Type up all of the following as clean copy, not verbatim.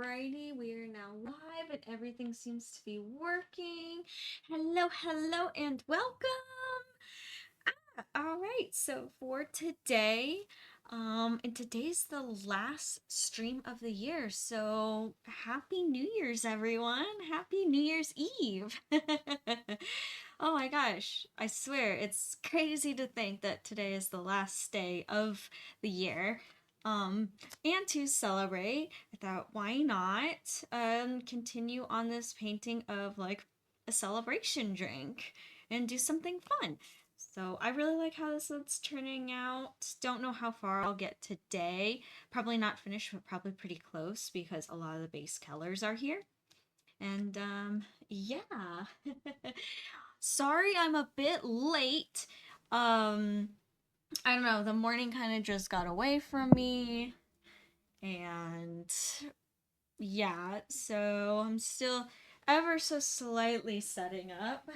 Alrighty, we are now live and everything seems to be working. Hello, hello, and welcome. Alright, so for today, and today's the last stream of the year, so Happy New Year's, everyone. Happy New Year's Eve. Oh my gosh, I swear, it's crazy to think that today is the last day of the year. And to celebrate, I thought, why not continue on this painting of like a celebration drink and do something fun. So I really like how this is turning out. Don't know how far I'll get today. Probably not finished, but probably pretty close because a lot of the base colors are here. And yeah. Sorry I'm a bit late. I don't know, the morning kind of just got away from me. And yeah, so I'm still ever so slightly setting up.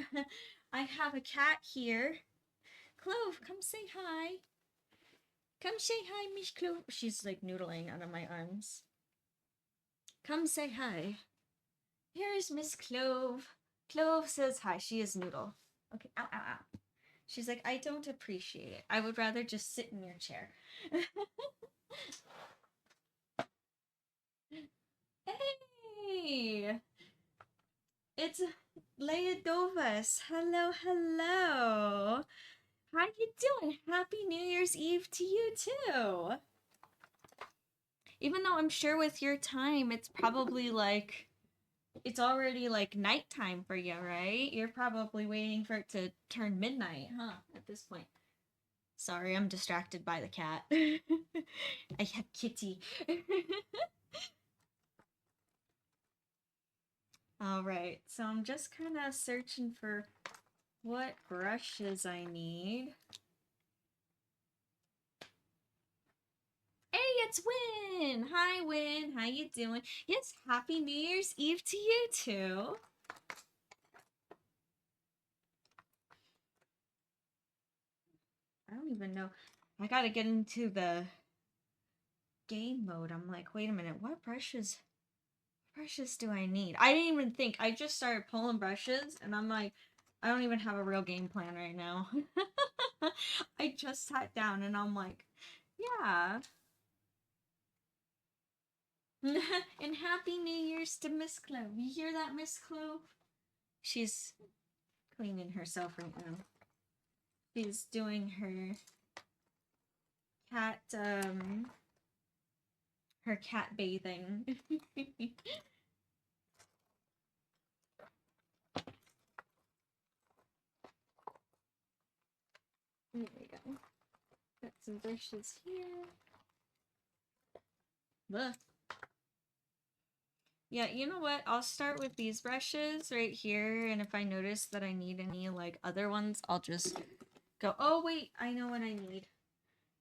I have a cat here. Clove, come say hi. Come say hi, Miss Clove. She's like noodling out of my arms. Come say hi. Here's Miss Clove. Clove says hi. She is noodle. Okay, ow, ow, ow. She's like, I don't appreciate it. I would rather just sit in your chair. Hey! It's Leia Dovas. Hello, hello. How you doing? Happy New Year's Eve to you too. Even though I'm sure with your time, it's probably like, it's already like nighttime for you, right? You're probably waiting for it to turn midnight, huh? At this point. Sorry, I'm distracted by the cat. I have Kitty. Alright, so I'm just kind of searching for what brushes I need. Hey, it's Win! Hi, Win. How you doing? Yes, Happy New Year's Eve to you, too. I don't even know. I gotta get into the game mode. I'm like, wait a minute, what brushes do I need? I didn't even think. I just started pulling brushes, and I'm like, I don't even have a real game plan right now. I just sat down, and I'm like, yeah. And Happy New Year's to Miss Clove. You hear that, Miss Clove? She's cleaning herself right now. She's doing her cat bathing. There we go. Got some brushes here. Ugh. Yeah, you know what? I'll start with these brushes right here, and if I notice that I need any like other ones, I'll just go, oh wait, I know what I need.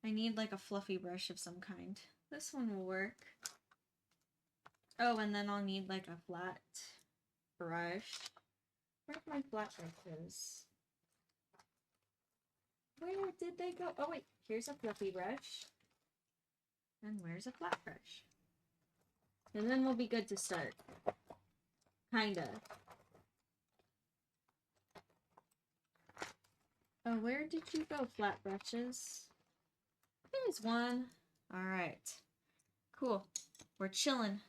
I need like a fluffy brush of some kind. This one will work. Oh, and then I'll need like a flat brush. Where's my flat brushes? Where did they go? Oh wait, here's a fluffy brush. And where's a flat brush? And then we'll be good to start. Kinda. Oh, where did you go, flat brushes? There's one. Alright. Cool. We're chilling.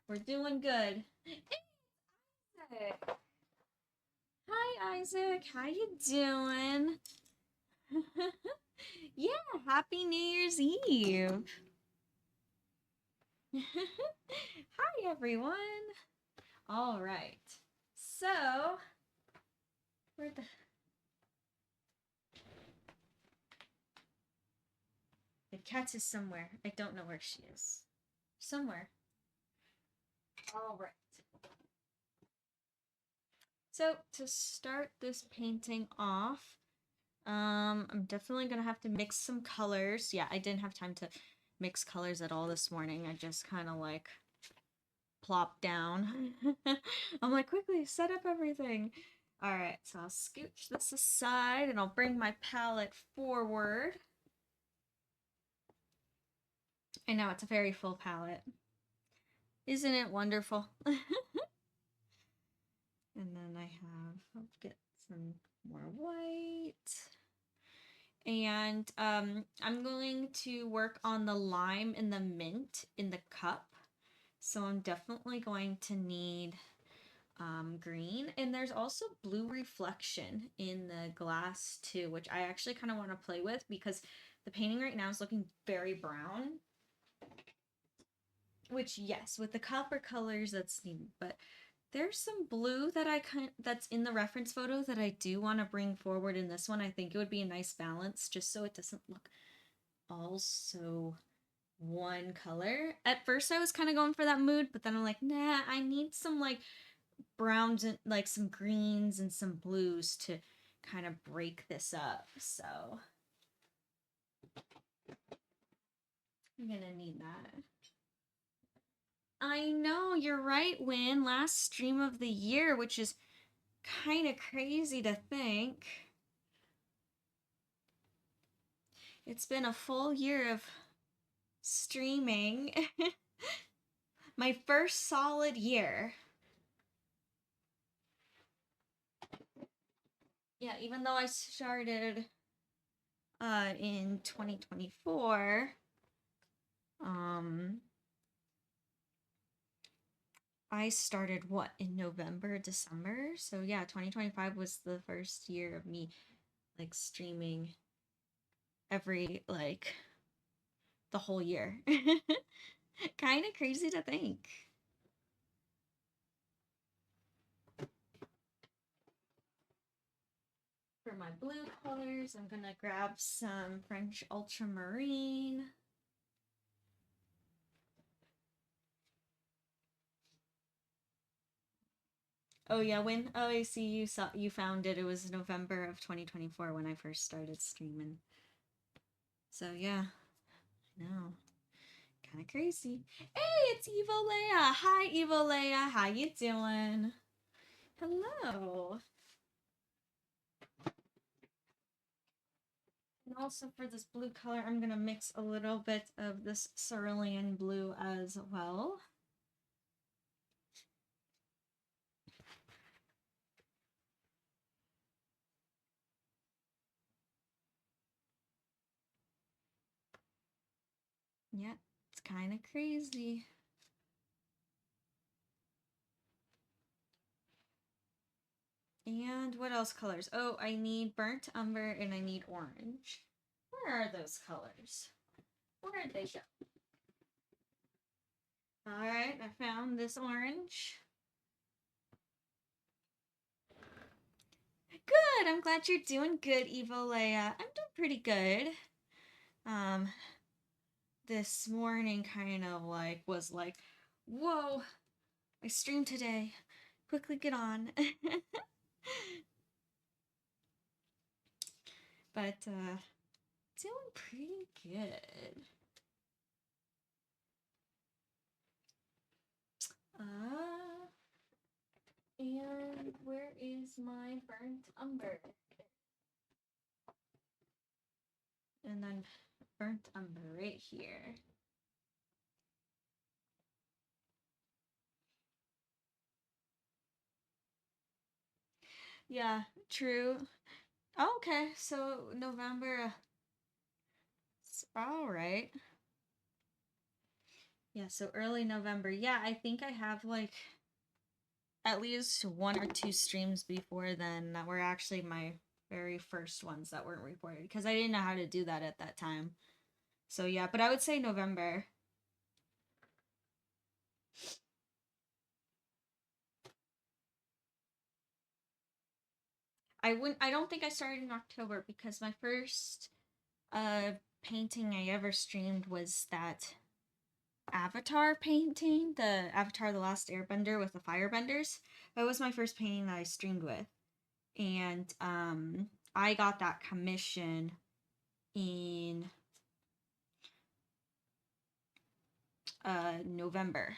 We're doing good. Hey, Isaac. Hi, Isaac. How you doing? Yeah, Happy New Year's Eve. Hi, everyone. All right. So, where the... The cat is somewhere. I don't know where she is. Somewhere. All right. So, to start this painting off, I'm definitely gonna have to mix some colors. Yeah, I didn't have time to mix colors at all this morning. I just kind of like plopped down. I'm like, quickly set up everything. All right, so I'll scooch this aside and I'll bring my palette forward. I know it's a very full palette. Isn't it wonderful? And then I'll get some more white. And I'm going to work on the lime and the mint in the cup. So I'm definitely going to need green. And there's also blue reflection in the glass too, which I actually kind of want to play with because the painting right now is looking very brown. Which, yes, with the copper colors, that's neat. But there's some blue that that's in the reference photo that I do want to bring forward in this one. I think it would be a nice balance just so it doesn't look all so one color. At first I was kind of going for that mood, but then I'm like, nah, I need some like browns and like some greens and some blues to kind of break this up. So I'm gonna need that. I know, you're right, Win. Last stream of the year, which is kind of crazy to think. It's been a full year of streaming. My first solid year. Yeah, even though I started in 2024, I started what, in November, December? So yeah, 2025 was the first year of me like streaming every like the whole year. Kind of crazy to think. For my blue colors, I'm gonna grab some French ultramarine. Oh yeah, when I see you found it. It was November of 2024 when I first started streaming. So yeah, I know. Kind of crazy. Hey, it's Evo Leia. Hi, Evo Leia. How you doing? Hello. And also for this blue color, I'm gonna mix a little bit of this cerulean blue as well. Yeah, it's kind of crazy. And what else colors? Oh, I need burnt umber and I need orange. Where are those colors? Where did they go? All right, I found this orange. Good, I'm glad you're doing good, Evo Leia. I'm doing pretty good. This morning kind of like was like, whoa, I streamed today. Quickly get on. But doing pretty good. And where is my burnt umber? And then burnt umber right here. Yeah, true. Oh, okay, so November. All right. Yeah, so early November. Yeah, I think I have like at least one or two streams before then that were actually my very first ones that weren't reported because I didn't know how to do that at that time. So yeah, but I would say November. I don't think I started in October because my first painting I ever streamed was that Avatar painting, the Avatar the Last Airbender with the firebenders. That was my first painting that I streamed with. And I got that commission in November.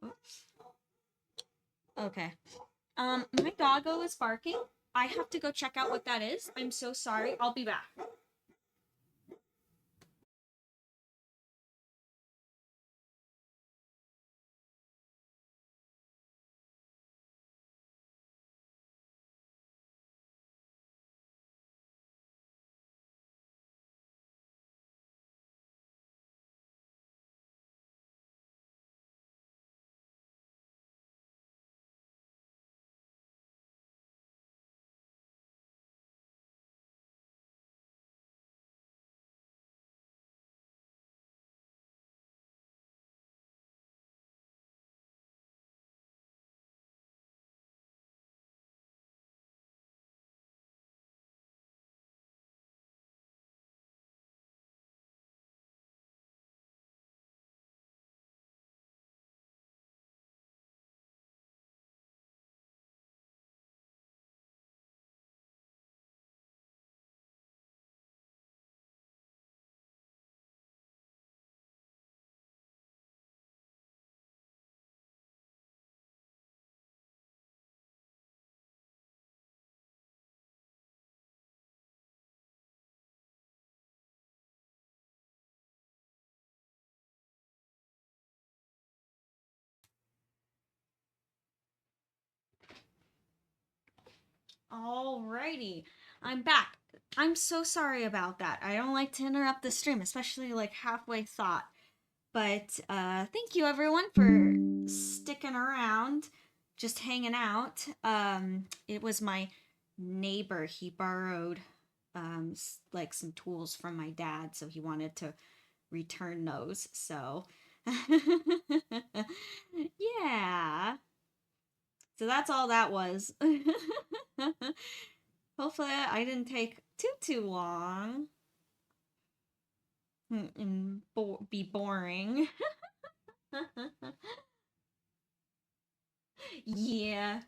Oops. Okay. My doggo is barking. I have to go check out what that is. I'm so sorry. I'll be back. Alrighty, I'm back. I'm so sorry about that. I don't like to interrupt the stream, especially like halfway thought. But thank you everyone for sticking around, just hanging out. It was my neighbor. He borrowed like some tools from my dad, so he wanted to return those. So yeah. So that's all that was. Hopefully I didn't take too long and be boring. Yeah.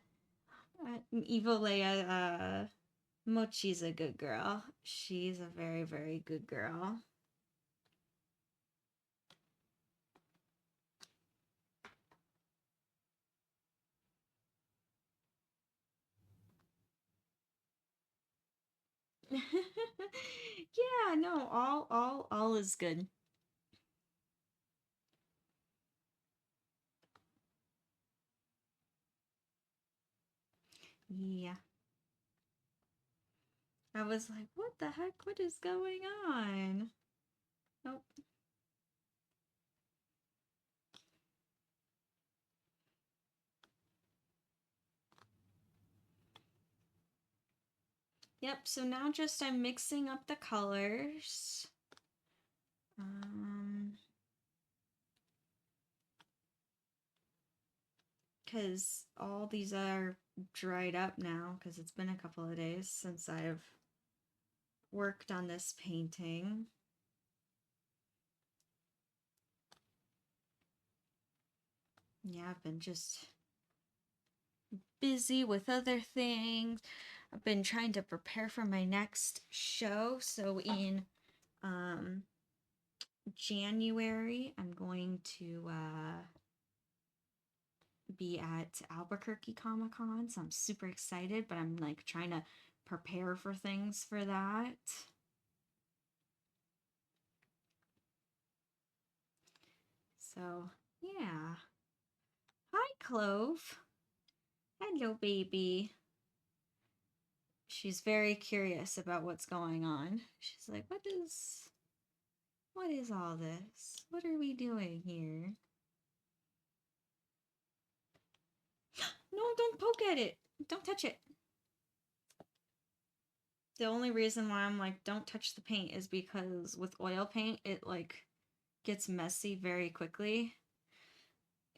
Evil Leia, Mochi's a good girl. She's a very, very good girl. Yeah, no, all is good. Yeah. I was like, what the heck? What is going on? Nope. Yep, so now just I'm mixing up the colors. Because all these are dried up now because it's been a couple of days since I've worked on this painting. Yeah, I've been just busy with other things. I've been trying to prepare for my next show. So in January, I'm going to be at Albuquerque Comic Con. So I'm super excited, but I'm like trying to prepare for things for that. So, yeah. Hi, Clove. Hello, baby. She's very curious about what's going on. She's like, what is all this? What are we doing here? No, don't poke at it. Don't touch it. The only reason why I'm like, don't touch the paint is because with oil paint, it like gets messy very quickly.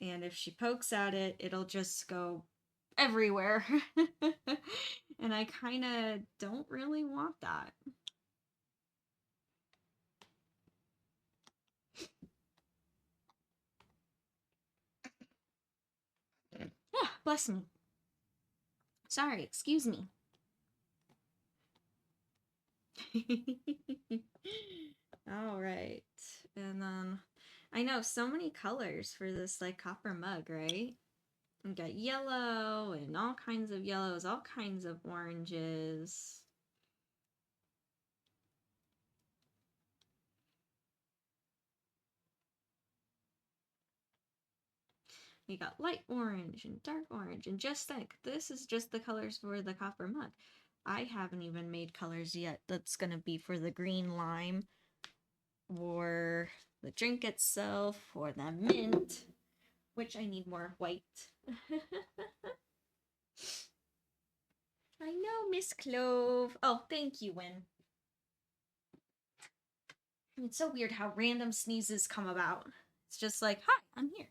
And if she pokes at it, it'll just go everywhere. And I kind of don't really want that. Ah, bless me. Sorry, excuse me. All right. And then I know so many colors for this like copper mug, right? We got yellow and all kinds of yellows, all kinds of oranges. We got light orange and dark orange. And just think, this is just the colors for the copper mug. I haven't even made colors yet. That's going to be for the green lime or the drink itself or the mint, which I need more white. I know, Miss Clove. Oh, thank you, Win. It's so weird how random sneezes come about. It's just like, hi, I'm here.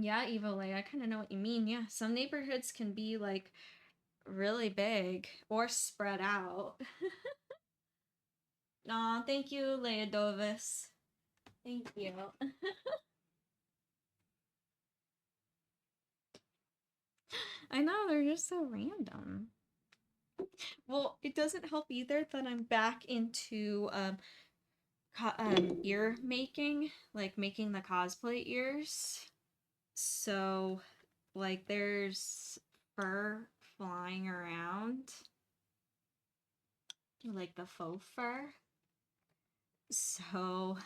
Yeah, Evole, I kind of know what you mean. Yeah, some neighborhoods can be like really big or spread out. Aw, thank you, Leodovis. Thank you. I know, they're just so random. Well, it doesn't help either that I'm back into ear making, like making the cosplay ears. So, like, there's fur flying around. Like the faux fur. So,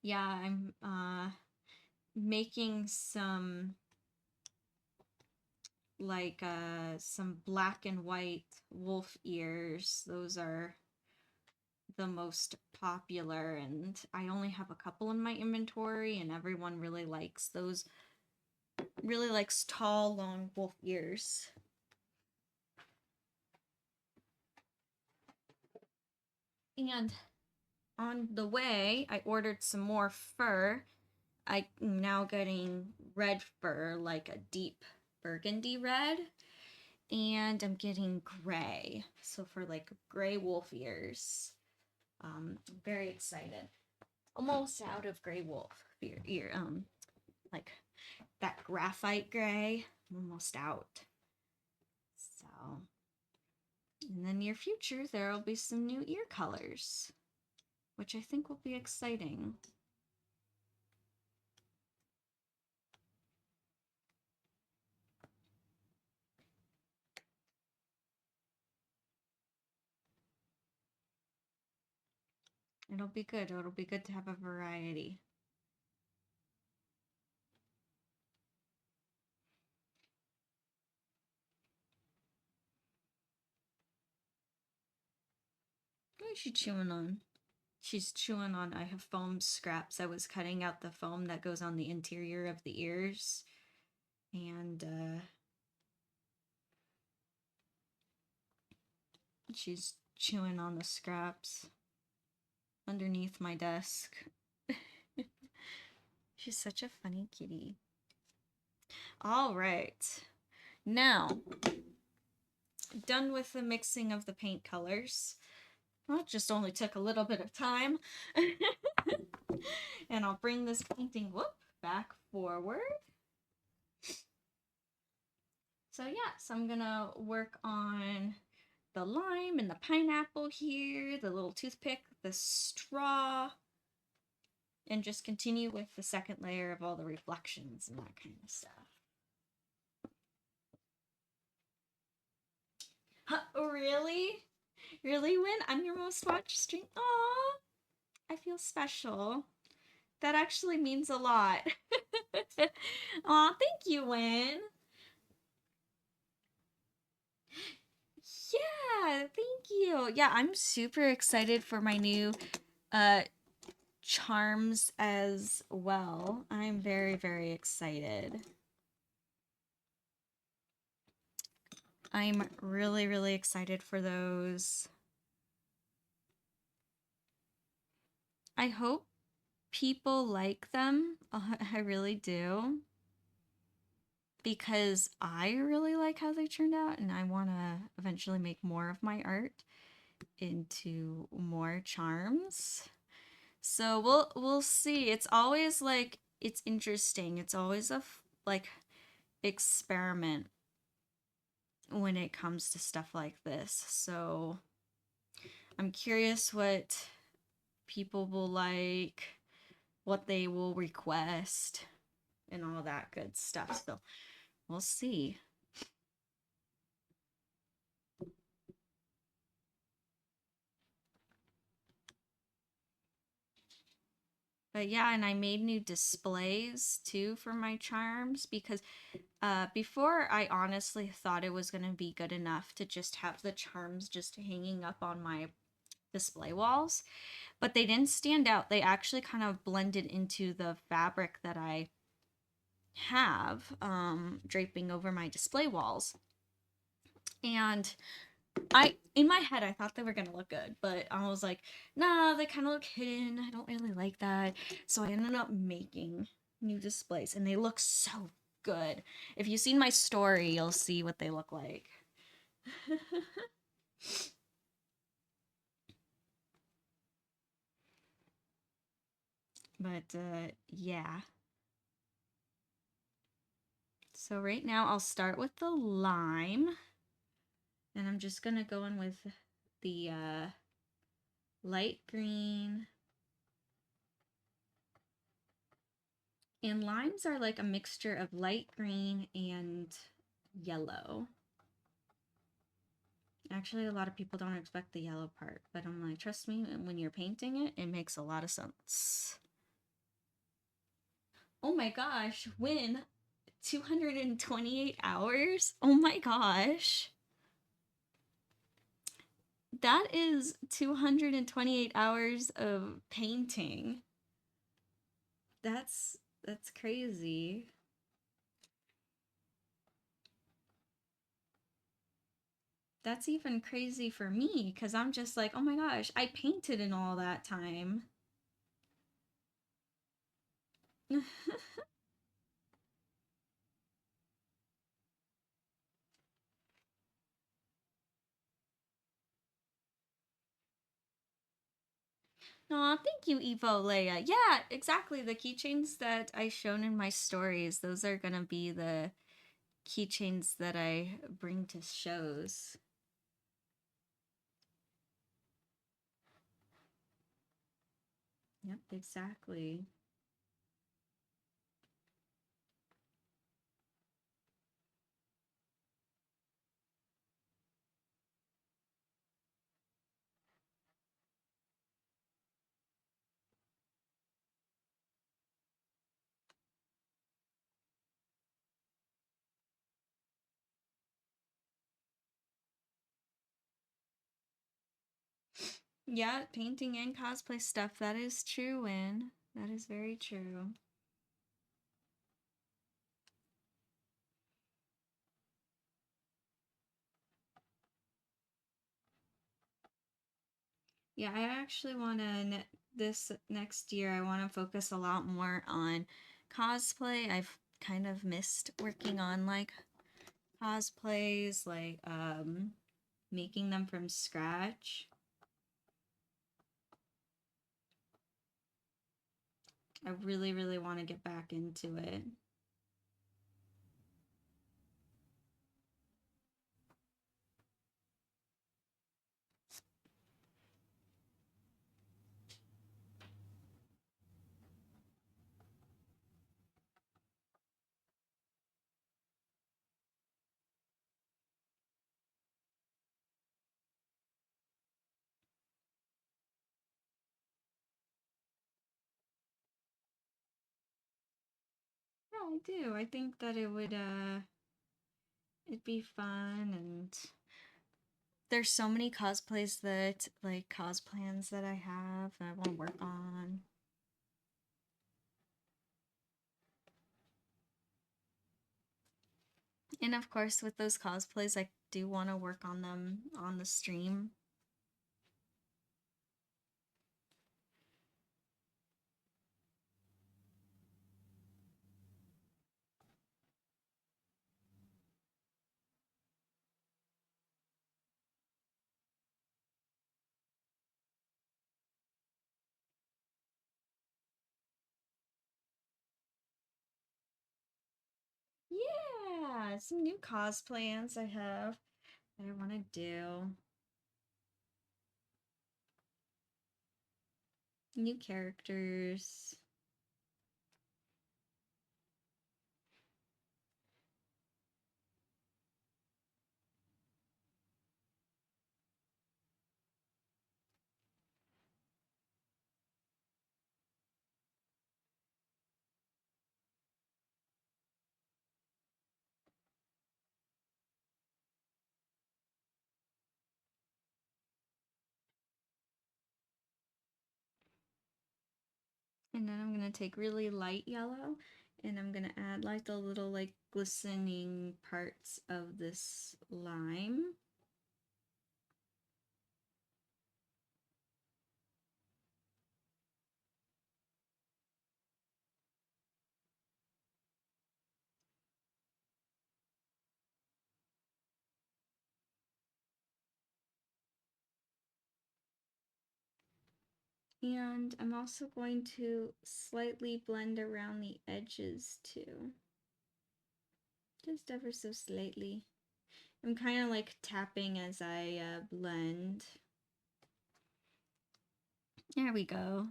yeah, I'm making some like some black and white wolf ears. Those are the most popular, and I only have a couple in my inventory, and everyone really likes those. Really likes tall, long wolf ears. And on the way, I ordered some more fur. I'm now getting red fur, like a deep burgundy red. And I'm getting gray. So for like gray wolf ears. I'm very excited. Almost out of gray wolf ear. Like that graphite gray. I'm almost out. So in the near future, there will be some new ear colors, which I think will be exciting. It'll be good. It'll be good to have a variety. What is she chewing on? She's chewing on, I have foam scraps. I was cutting out the foam that goes on the interior of the ears. And she's chewing on the scraps underneath my desk. She's such a funny kitty. All right. Now, done with the mixing of the paint colors. Well, it just only took a little bit of time. And I'll bring this painting, back forward. So yes, I'm gonna work on the lime and the pineapple here, the little toothpick, the straw, and just continue with the second layer of all the reflections and that kind of stuff. Really? Really, Win? I'm your most watched stream? Aw, I feel special. That actually means a lot. Aw, thank you, Win. Yeah, thank you. Yeah, I'm super excited for my new charms as well. I'm very, very excited. I'm really, really excited for those. I hope people like them. I really do. Because I really like how they turned out, and I want to eventually make more of my art into more charms. So we'll see. It's always like, it's interesting. It's always a like experiment when it comes to stuff like this. So I'm curious what people will like, what they will request, and all that good stuff. So we'll see. But yeah, and I made new displays too for my charms, because before I honestly thought it was going to be good enough to just have the charms just hanging up on my display walls. But they didn't stand out. They actually kind of blended into the fabric that I have draping over my display walls. And in my head, I thought they were gonna look good, but I was like, nah, they kind of look hidden. I don't really like that. So I ended up making new displays, and they look so good. If you've seen my story, you'll see what they look like. But yeah. So right now I'll start with the lime, and I'm just gonna go in with the light green And limes are like a mixture of light green and yellow. Actually, a lot of people don't expect the yellow part, but I'm like, trust me, when you're painting it, it makes a lot of sense. Oh my gosh, when 228 hours? Oh my gosh. That is 228 hours of painting. That's crazy. That's even crazy for me because I'm just like, oh my gosh, I painted in all that time. Aw, thank you, Evo Leia. Yeah, exactly. The keychains that I shown in my stories, those are gonna be the keychains that I bring to shows. Yep, exactly. Yeah, painting and cosplay stuff, that is true, Win. That is very true. Yeah, I actually want to, this next year, I want to focus a lot more on cosplay. I've kind of missed working on like cosplays, like making them from scratch. I really, really want to get back into it. Yeah, I do. I think that it would it'd be fun, and there's so many cosplays that like cosplans that I have that I want to work on. And of course, with those cosplays, I do want to work on them on the stream. Yeah, some new cosplans I have that I want to do. New characters. And then I'm going to take really light yellow and I'm going to add like the little like glistening parts of this lime. And I'm also going to slightly blend around the edges too. Just ever so slightly. I'm kind of like tapping as I blend. There we go.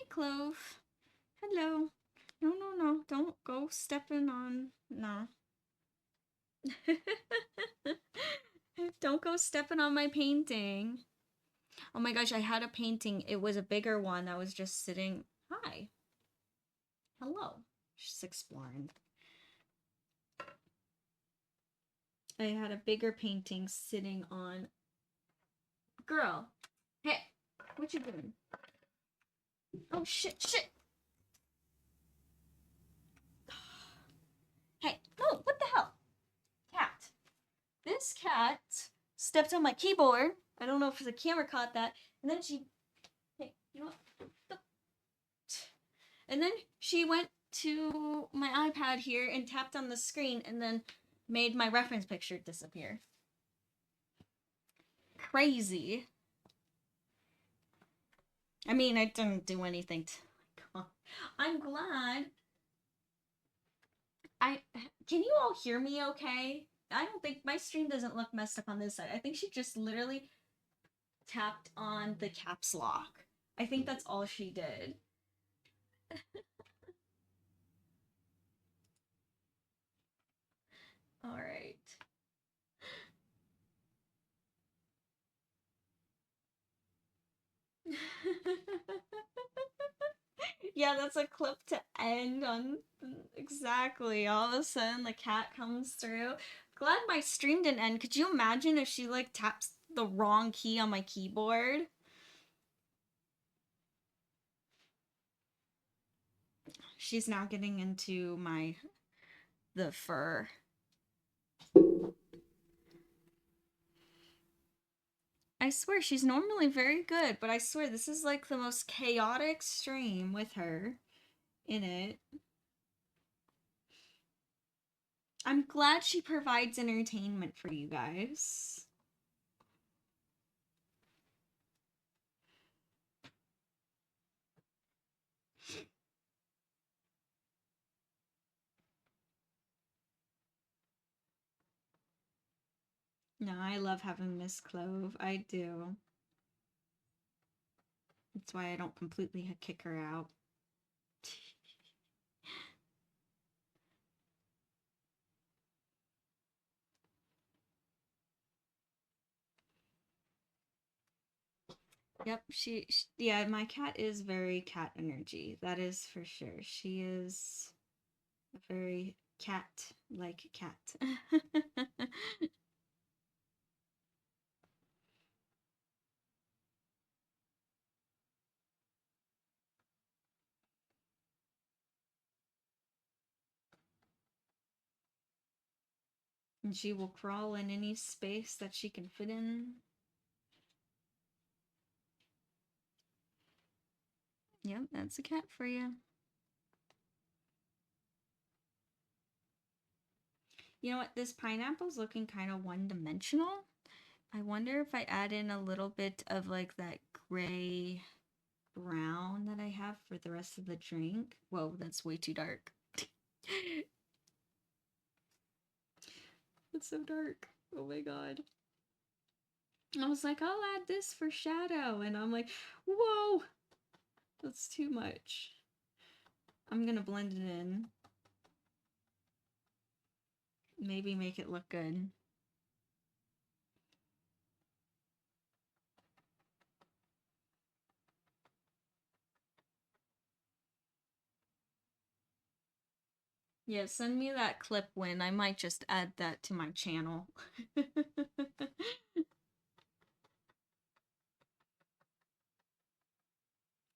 Clove. Hello. No, no, no. Don't go stepping on. No. Don't go stepping on my painting. Oh my gosh, I had a painting. It was a bigger one that was just sitting. Hi. Hello. Just exploring. I had a bigger painting sitting on. Girl. Hey. What you doing? Oh shit, shit. Hey, no, what the hell? Cat. This cat stepped on my keyboard. I don't know if the camera caught that. And then she, hey, you know what? And then she went to my iPad here and tapped on the screen and then made my reference picture disappear. Crazy. I mean, I didn't do anything to... I'm glad. Can you all hear me okay? I don't think my stream doesn't look messed up on this side. I think she just literally tapped on the caps lock. I think that's all she did. All right. Yeah, that's a clip to end on. Exactly. All of a sudden, the cat comes through. Glad my stream didn't end. Could you imagine if she like taps the wrong key on my keyboard? She's now getting into the fur. I swear she's normally very good, but I swear this is like the most chaotic stream with her in it. I'm glad she provides entertainment for you guys. No, I love having Miss Clove. I do. That's why I don't completely kick her out. Yep, yeah, my cat is very cat energy. That is for sure. She is a very cat-like cat. And she will crawl in any space that she can fit in. Yep, that's a cat for you. You know what? This pineapple's looking kind of one-dimensional. I wonder if I add in a little bit of like that gray brown that I have for the rest of the drink. Whoa, that's way too dark. It's so dark. Oh my god. I was like, I'll add this for shadow. And I'm like, whoa, that's too much. I'm gonna blend it in. Maybe make it look good. Yeah, send me that clip when I might just add that to my channel.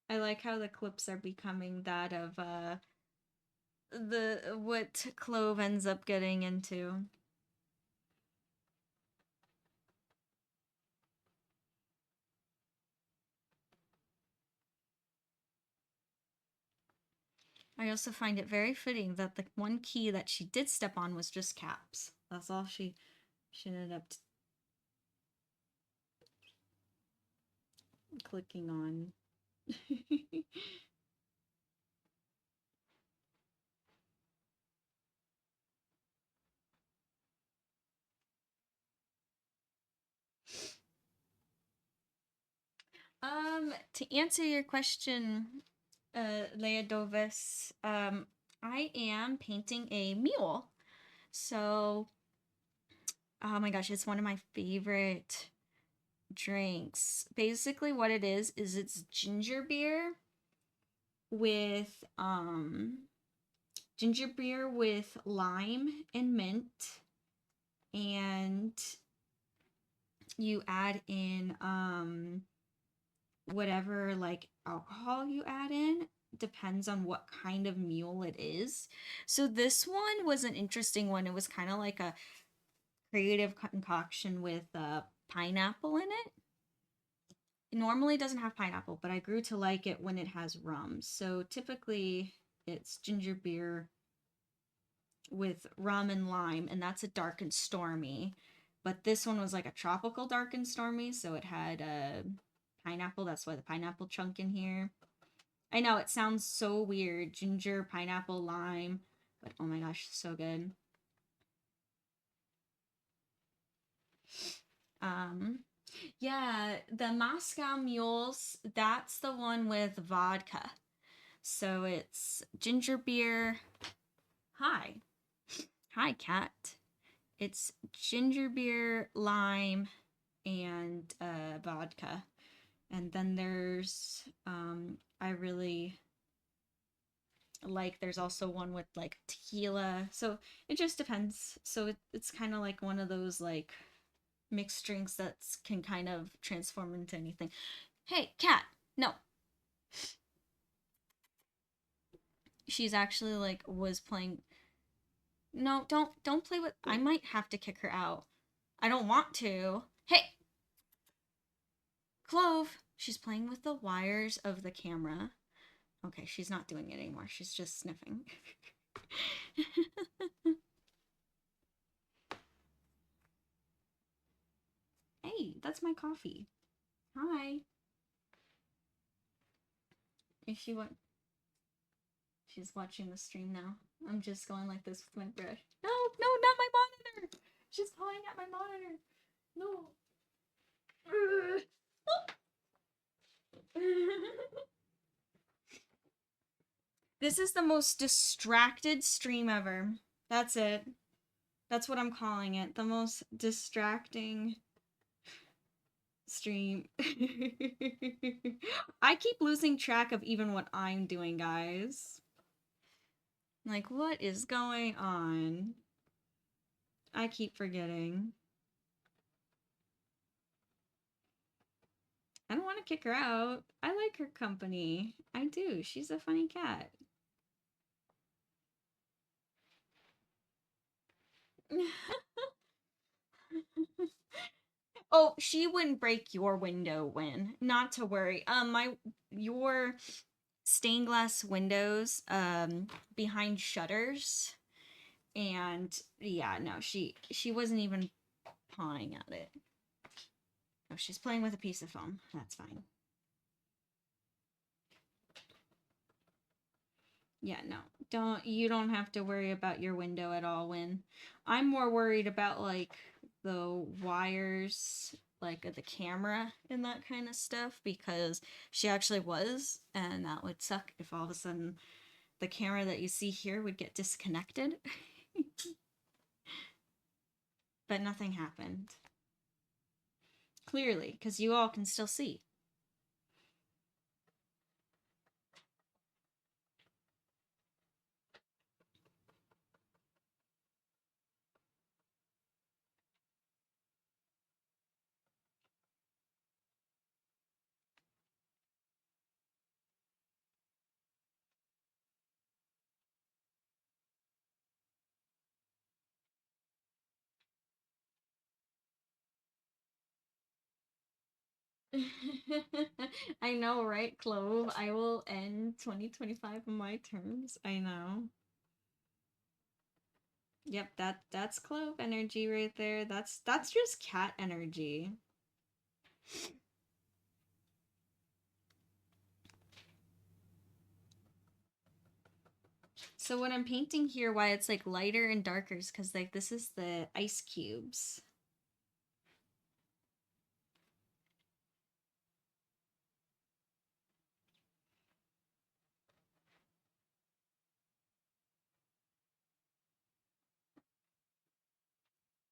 I like how the clips are becoming that of what Clove ends up getting into. I also find it very fitting that the one key that she did step on was just caps. That's all she ended up clicking on. To answer your question, Leia Dovis. I am painting a mule. So, oh my gosh, it's one of my favorite drinks. Basically, what it is it's ginger beer with lime and mint, and you add in whatever like alcohol you add in, depends on what kind of mule it is. So this one was an interesting one. It was kind of like a creative concoction with pineapple in it. It normally doesn't have pineapple, but I grew to like it when it has rum. So typically it's ginger beer with rum and lime, and that's a dark and stormy. But this one was like a tropical dark and stormy, so it had pineapple. That's why the pineapple chunk in here. I know it sounds so weird. Ginger, pineapple, lime, but oh my gosh, so good. Yeah, the Moscow Mules, that's the one with vodka. So it's ginger beer. Hi. Hi, cat. It's ginger beer, lime, and vodka. And then there's, I really like, there's also one with like tequila. So it just depends. So it's kind of like one of those like mixed drinks that can kind of transform into anything. Hey, cat. No. She's actually like was playing. No, don't play with. I might have to kick her out. I don't want to. Hey, Clove. She's playing with the wires of the camera. Okay, she's not doing it anymore. She's just sniffing. Hey, that's my coffee. Hi. Is she what? She's watching the stream now. I'm just going like this with my brush. No, no, not my monitor. She's pawing at my monitor. No. This is the most distracted stream ever. That's it. That's what I'm calling it. The most distracting stream. I keep losing track of even what I'm doing, guys. Like, what is going on? I keep forgetting. I don't want to kick her out. I like her company. I do. She's a funny cat. Oh, she wouldn't break your window, Win. Not to worry. Your stained glass windows behind shutters, and yeah, no, she wasn't even pawing at it. Oh, she's playing with a piece of foam. That's fine. Yeah, no. You don't have to worry about your window at all, Win. I'm more worried about like the wires, like the camera and that kind of stuff, because she actually was, and that would suck if all of a sudden the camera that you see here would get disconnected. But nothing happened. Clearly, because you all can still see. I know, right, Clove? I will end 2025 on my terms. I know. Yep, that's Clove energy right there. That's just cat energy. So what I'm painting here, why it's like lighter and darker, is because like this is the ice cubes.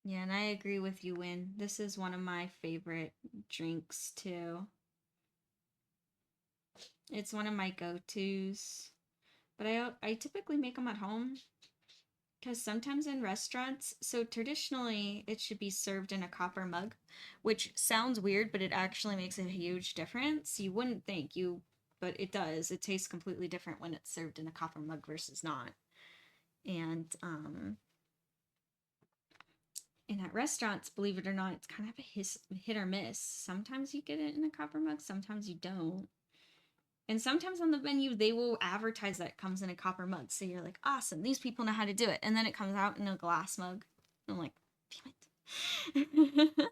Yeah, and I agree with you, Win. This is one of my favorite drinks too. It's one of my go-tos. But I typically make them at home because sometimes in restaurants, so traditionally it should be served in a copper mug, which sounds weird, but it actually makes a huge difference. You wouldn't think but it does. It tastes completely different when it's served in a copper mug versus not. And at restaurants, believe it or not, it's kind of a hit or miss. Sometimes you get it in a copper mug, sometimes you don't. And sometimes on the menu, they will advertise that it comes in a copper mug. So you're like, awesome, these people know how to do it. And then it comes out in a glass mug. I'm like, damn it.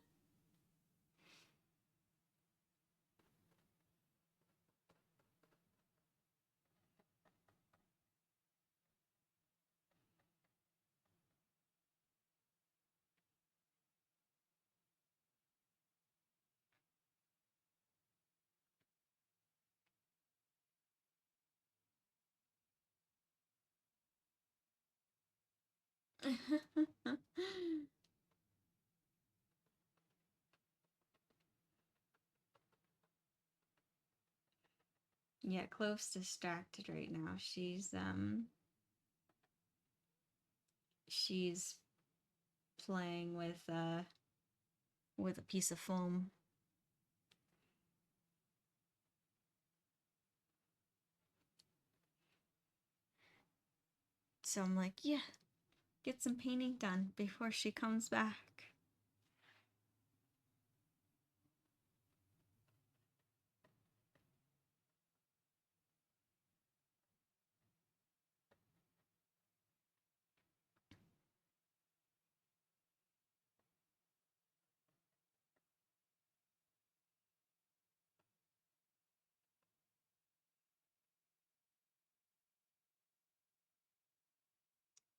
Yeah, Clove's distracted right now. She's playing with a piece of foam. So I'm like, yeah, get some painting done before she comes back.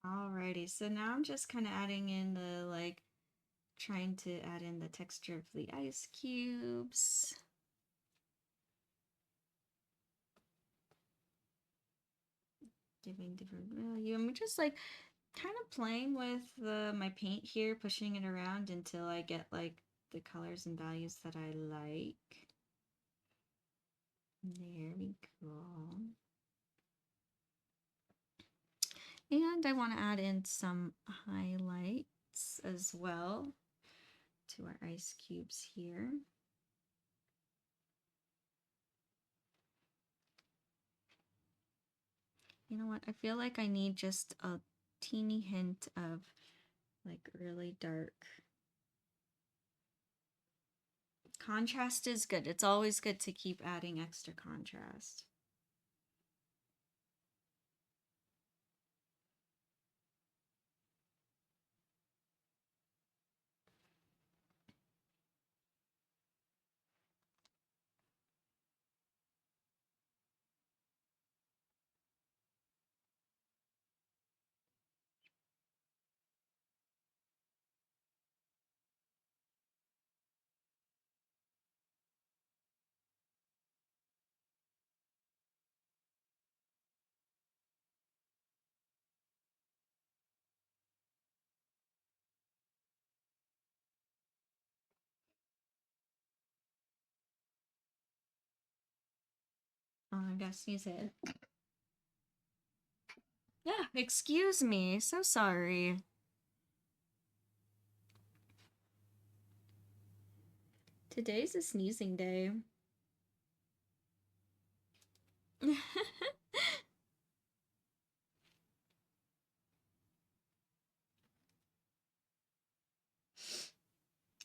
Alrighty, so now I'm just kind of adding in the trying to add in the texture of the ice cubes. Giving different value. I'm just kind of playing with my paint here, pushing it around until I get the colors and values that I like. There we go. And I want to add in some highlights as well to our ice cubes here. You know what? I feel like I need just a teeny hint of really dark. Contrast is good. It's always good to keep adding extra contrast. Oh, I gotta sneeze it. Yeah, excuse me. So sorry. Today's a sneezing day.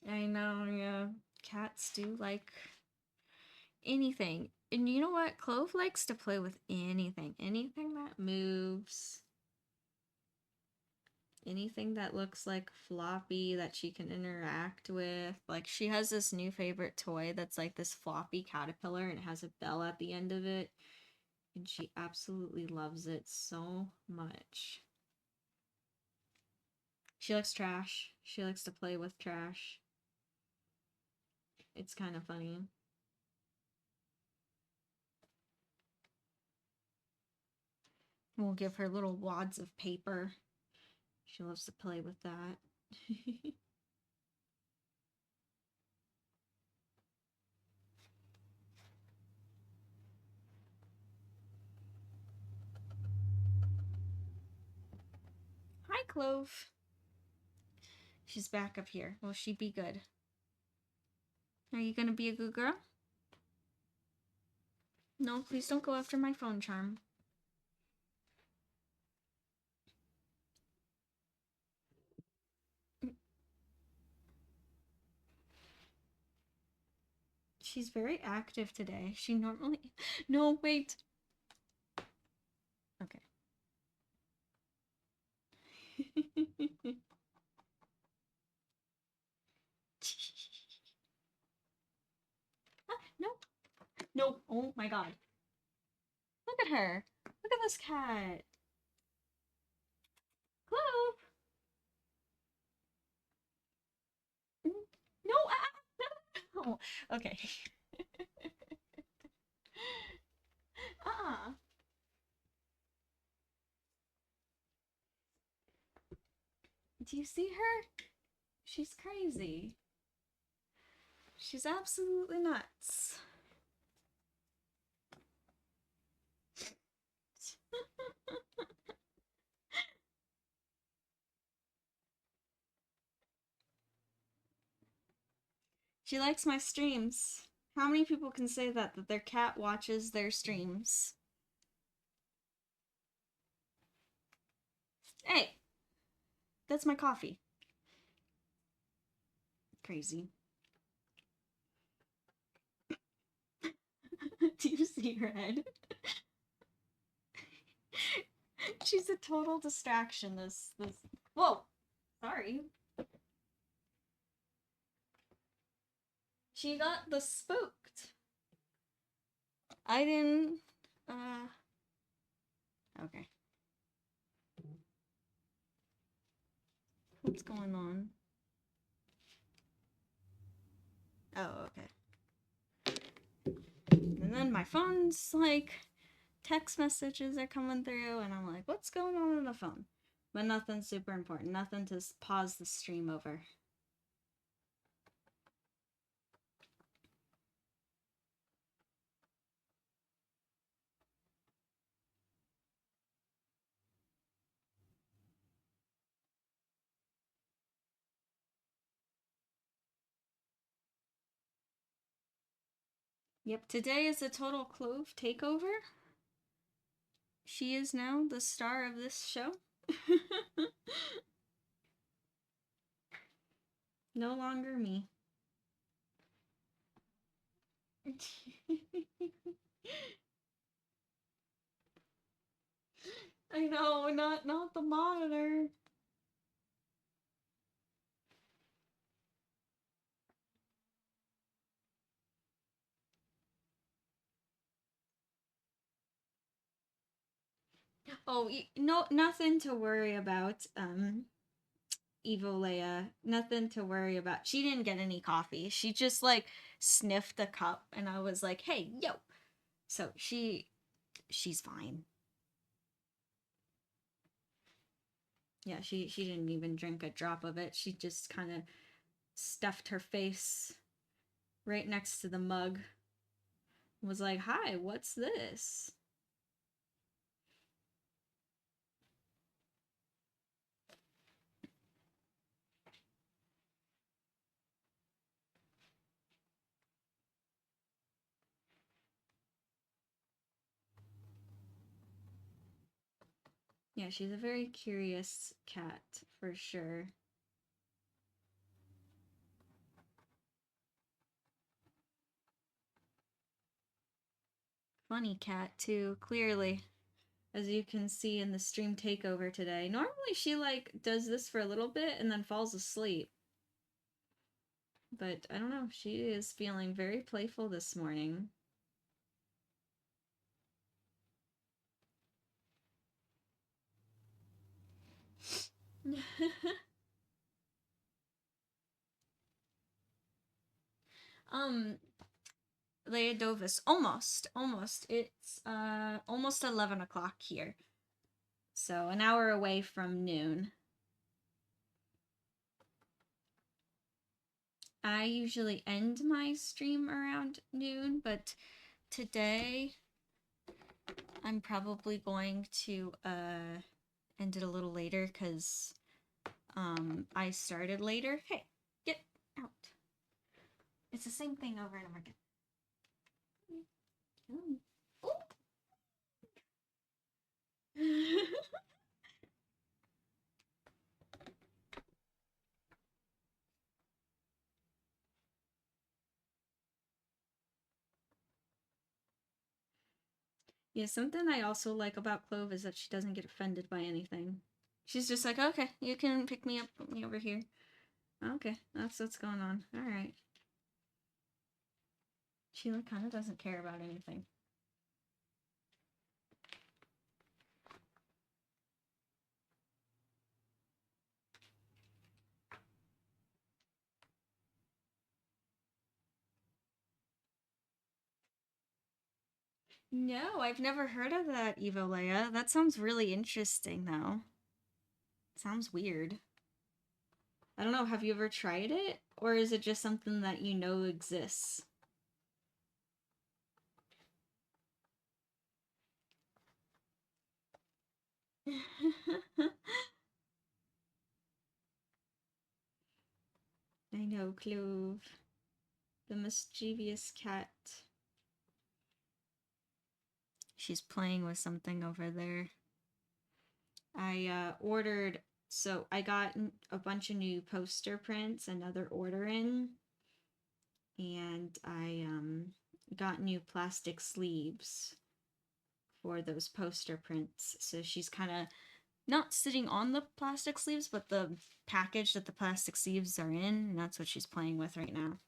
I know, yeah. Cats do like anything. And you know what? Clove likes to play with anything. Anything that moves. Anything that looks like floppy that she can interact with. Like she has this new favorite toy that's like this floppy caterpillar and it has a bell at the end of it. And she absolutely loves it so much. She likes trash. She likes to play with trash. It's kind of funny. We'll give her little wads of paper. She loves to play with that. Hi, Clove. She's back up here. Will she be good? Are you gonna be a good girl? No, please don't go after my phone charm. She's very active today. She normally... No, wait. Okay. No. No. Oh my god. Look at her. Look at this cat. Clove. No. No. Okay. Do you see her? She's crazy. She's absolutely nuts. She likes my streams. How many people can say that their cat watches their streams? Hey! That's my coffee. Crazy. Do you see her head? She's a total distraction, this... Whoa! Sorry. She got the spooked. I didn't... Okay. What's going on? Oh, okay. And then my phone's like... Text messages are coming through, and I'm like, what's going on the phone? But nothing super important. Nothing to pause the stream over. Yep, today is a total Clove takeover. She is now the star of this show. No longer me. I know, not the monitor. Oh, no, nothing to worry about. Evil Leia, nothing to worry about. She didn't get any coffee. She just like sniffed the cup, and I was like, "Hey, yo!" So she's fine. Yeah, she didn't even drink a drop of it. She just kind of stuffed her face right next to the mug. Was like, "Hi, what's this?" Yeah, she's a very curious cat, for sure. Funny cat, too, clearly. As you can see in the stream takeover today. Normally she, like, does this for a little bit and then falls asleep. But, I don't know, she is feeling very playful this morning. Leia Dovis, almost. It's, almost 11 o'clock here. So, an hour away from noon. I usually end my stream around noon, but today I'm probably going to end it a little later because I started later. Hey, get out. It's the same thing over and over again. Oh. Yeah, something I also like about Clove is that she doesn't get offended by anything. She's just like, okay, you can pick me up, put me over here. Okay, that's what's going on. Alright. She like, kind of doesn't care about anything. No, I've never heard of that, Evo Leia. That sounds really interesting, though. Sounds weird. I don't know, have you ever tried it? Or is it just something that you know exists? I know, Clove. The mischievous cat. She's playing with something over there. I ordered, so I got a bunch of new poster prints, another order in, and I got new plastic sleeves for those poster prints. So she's kind of not sitting on the plastic sleeves, but the package that the plastic sleeves are in, and that's what she's playing with right now.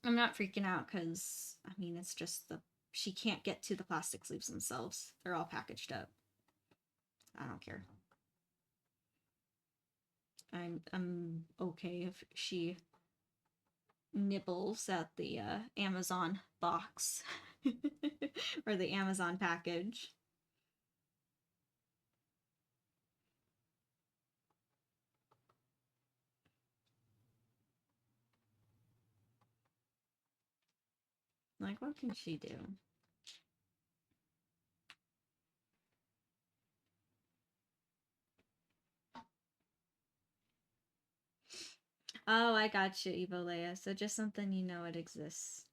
I'm not freaking out because, I mean, it's just she can't get to the plastic sleeves themselves. They're all packaged up. I don't care. I'm okay if she nibbles at the Amazon box or the Amazon package. Like, what can she do? Oh, I got you, Evo Leia. So just something you know it exists.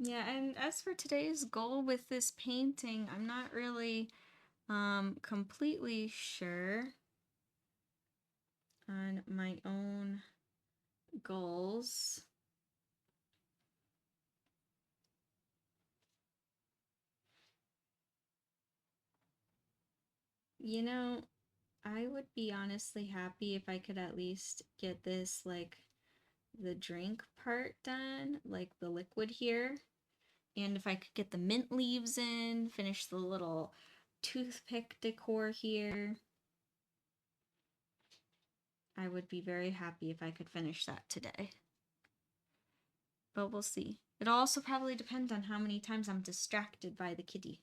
Yeah, and as for today's goal with this painting, I'm not really completely sure on my own goals. You know, I would be honestly happy if I could at least get this, like, the drink part done, like the liquid here. And if I could get the mint leaves in, finish the little toothpick decor here, I would be very happy if I could finish that today. But we'll see. It'll also probably depend on how many times I'm distracted by the kitty.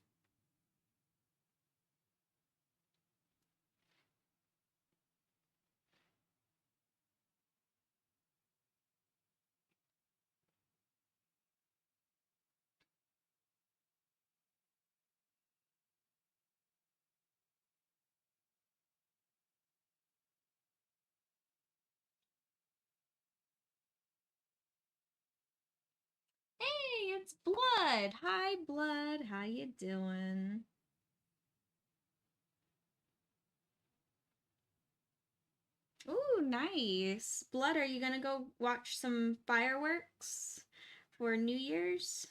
Hey, it's Blood! Hi, Blood. How you doing? Ooh, nice. Blood, are you gonna go watch some fireworks for New Year's?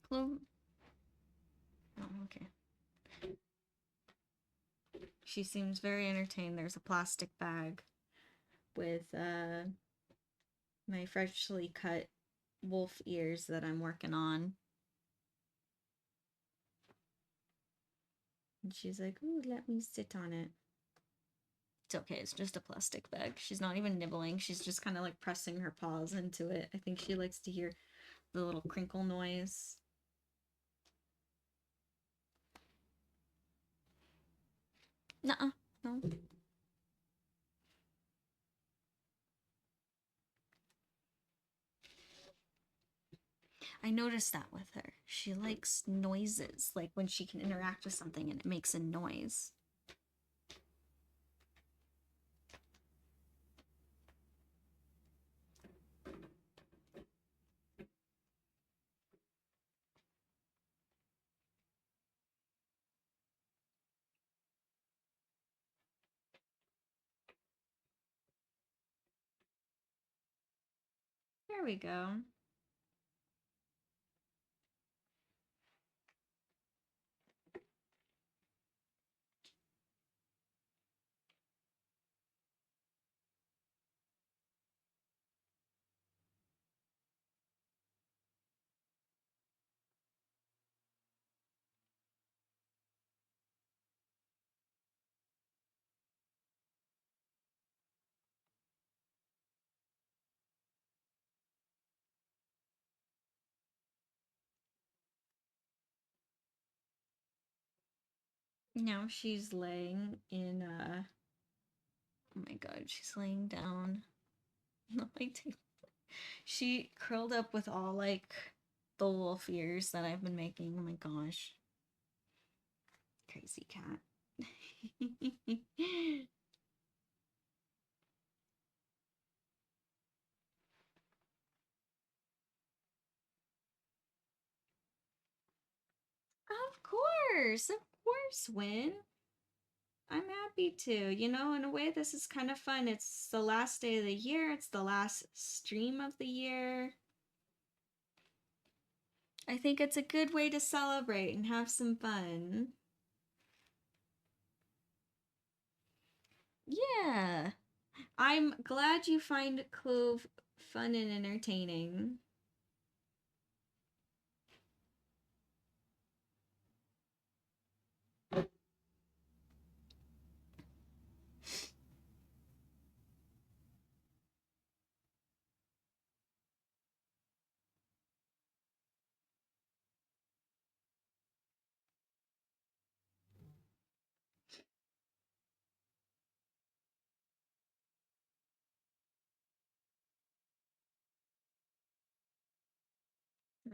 Clove. Oh, okay. She seems very entertained. There's a plastic bag with my freshly cut wolf ears that I'm working on. And she's like, ooh, let me sit on it. It's okay, it's just a plastic bag. She's not even nibbling. She's just kind of like pressing her paws into it. I think she likes to hear the little crinkle noise. Nuh-uh, no. I noticed that with her. She likes noises, like when she can interact with something and it makes a noise. There we go. Now she's laying in oh my god, she's laying down. She curled up with all like the wolf ears that I've been making. Oh my gosh. Crazy cat. Of course, Win. I'm happy to. You know, in a way, this is kind of fun. It's the last day of the year, it's the last stream of the year. I think it's a good way to celebrate and have some fun. Yeah. I'm glad you find Clove fun and entertaining.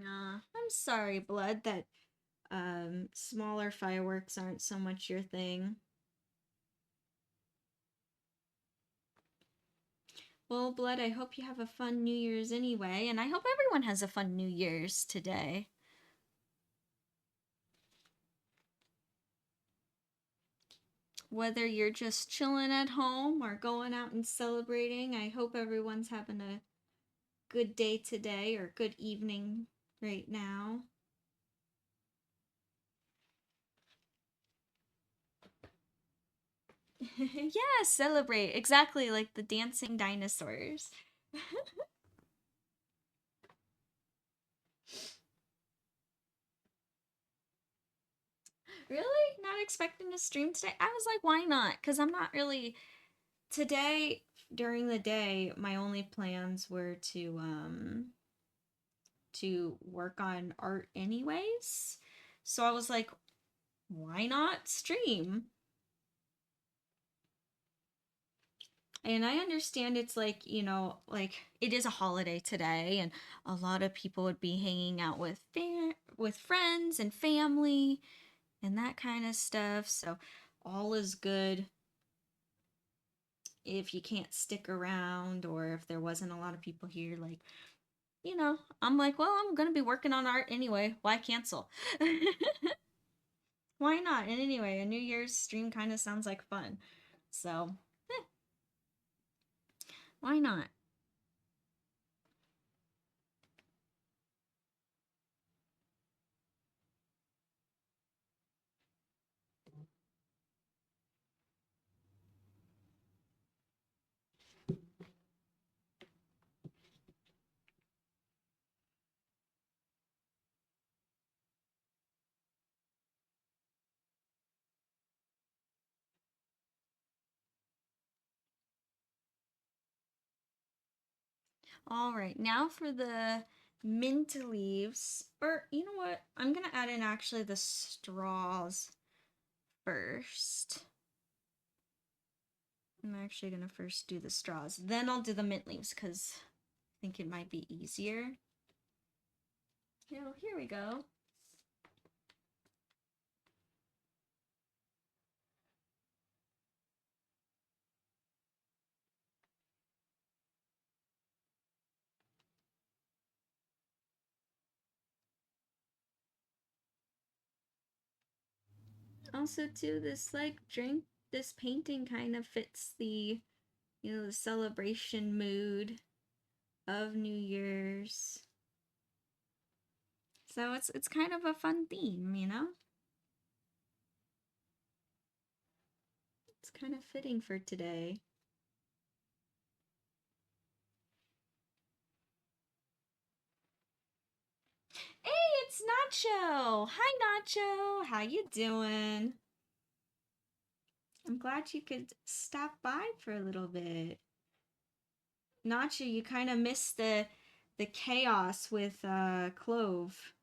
I'm sorry, Blood, that smaller fireworks aren't so much your thing. Well, Blood, I hope you have a fun New Year's anyway, and I hope everyone has a fun New Year's today. Whether you're just chilling at home or going out and celebrating, I hope everyone's having a good day today or good evening right now. Yeah, celebrate. Exactly like the dancing dinosaurs. Really? Not expecting to stream today? I was like, why not? Because I'm not really. Today, during the day, my only plans were to work on art anyways. So I was like, why not stream? And I understand it's like, you know, like it is a holiday today and a lot of people would be hanging out with friends and family and that kind of stuff. So all is good if you can't stick around or if there wasn't a lot of people here like, you know, I'm like, well, I'm going to be working on art anyway. Why cancel? Why not? And anyway, a New Year's stream kind of sounds like fun. So, why not? All right, now for the mint leaves, or you know what? I'm gonna add in actually the straws first. I'm actually gonna first do the straws, then I'll do the mint leaves because I think it might be easier. Here we go. Also, too, this this painting kind of fits the, the celebration mood of New Year's. So it's kind of a fun theme, you know? It's kind of fitting for today. Hey, it's Nacho! Hi, Nacho! How you doing? I'm glad you could stop by for a little bit. Nacho, you kind of missed the chaos with Clove.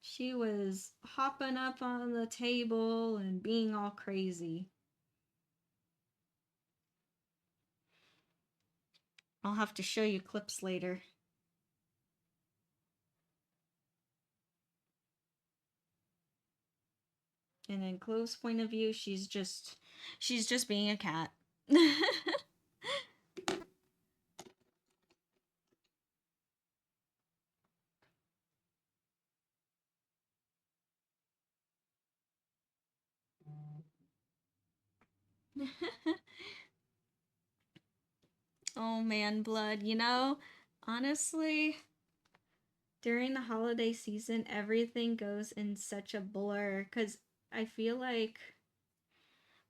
She was hopping up on the table and being all crazy. I'll have to show you clips later. And in Clove's point of view, she's just being a cat. Oh man, Blood, honestly, during the holiday season, everything goes in such a blur because I feel like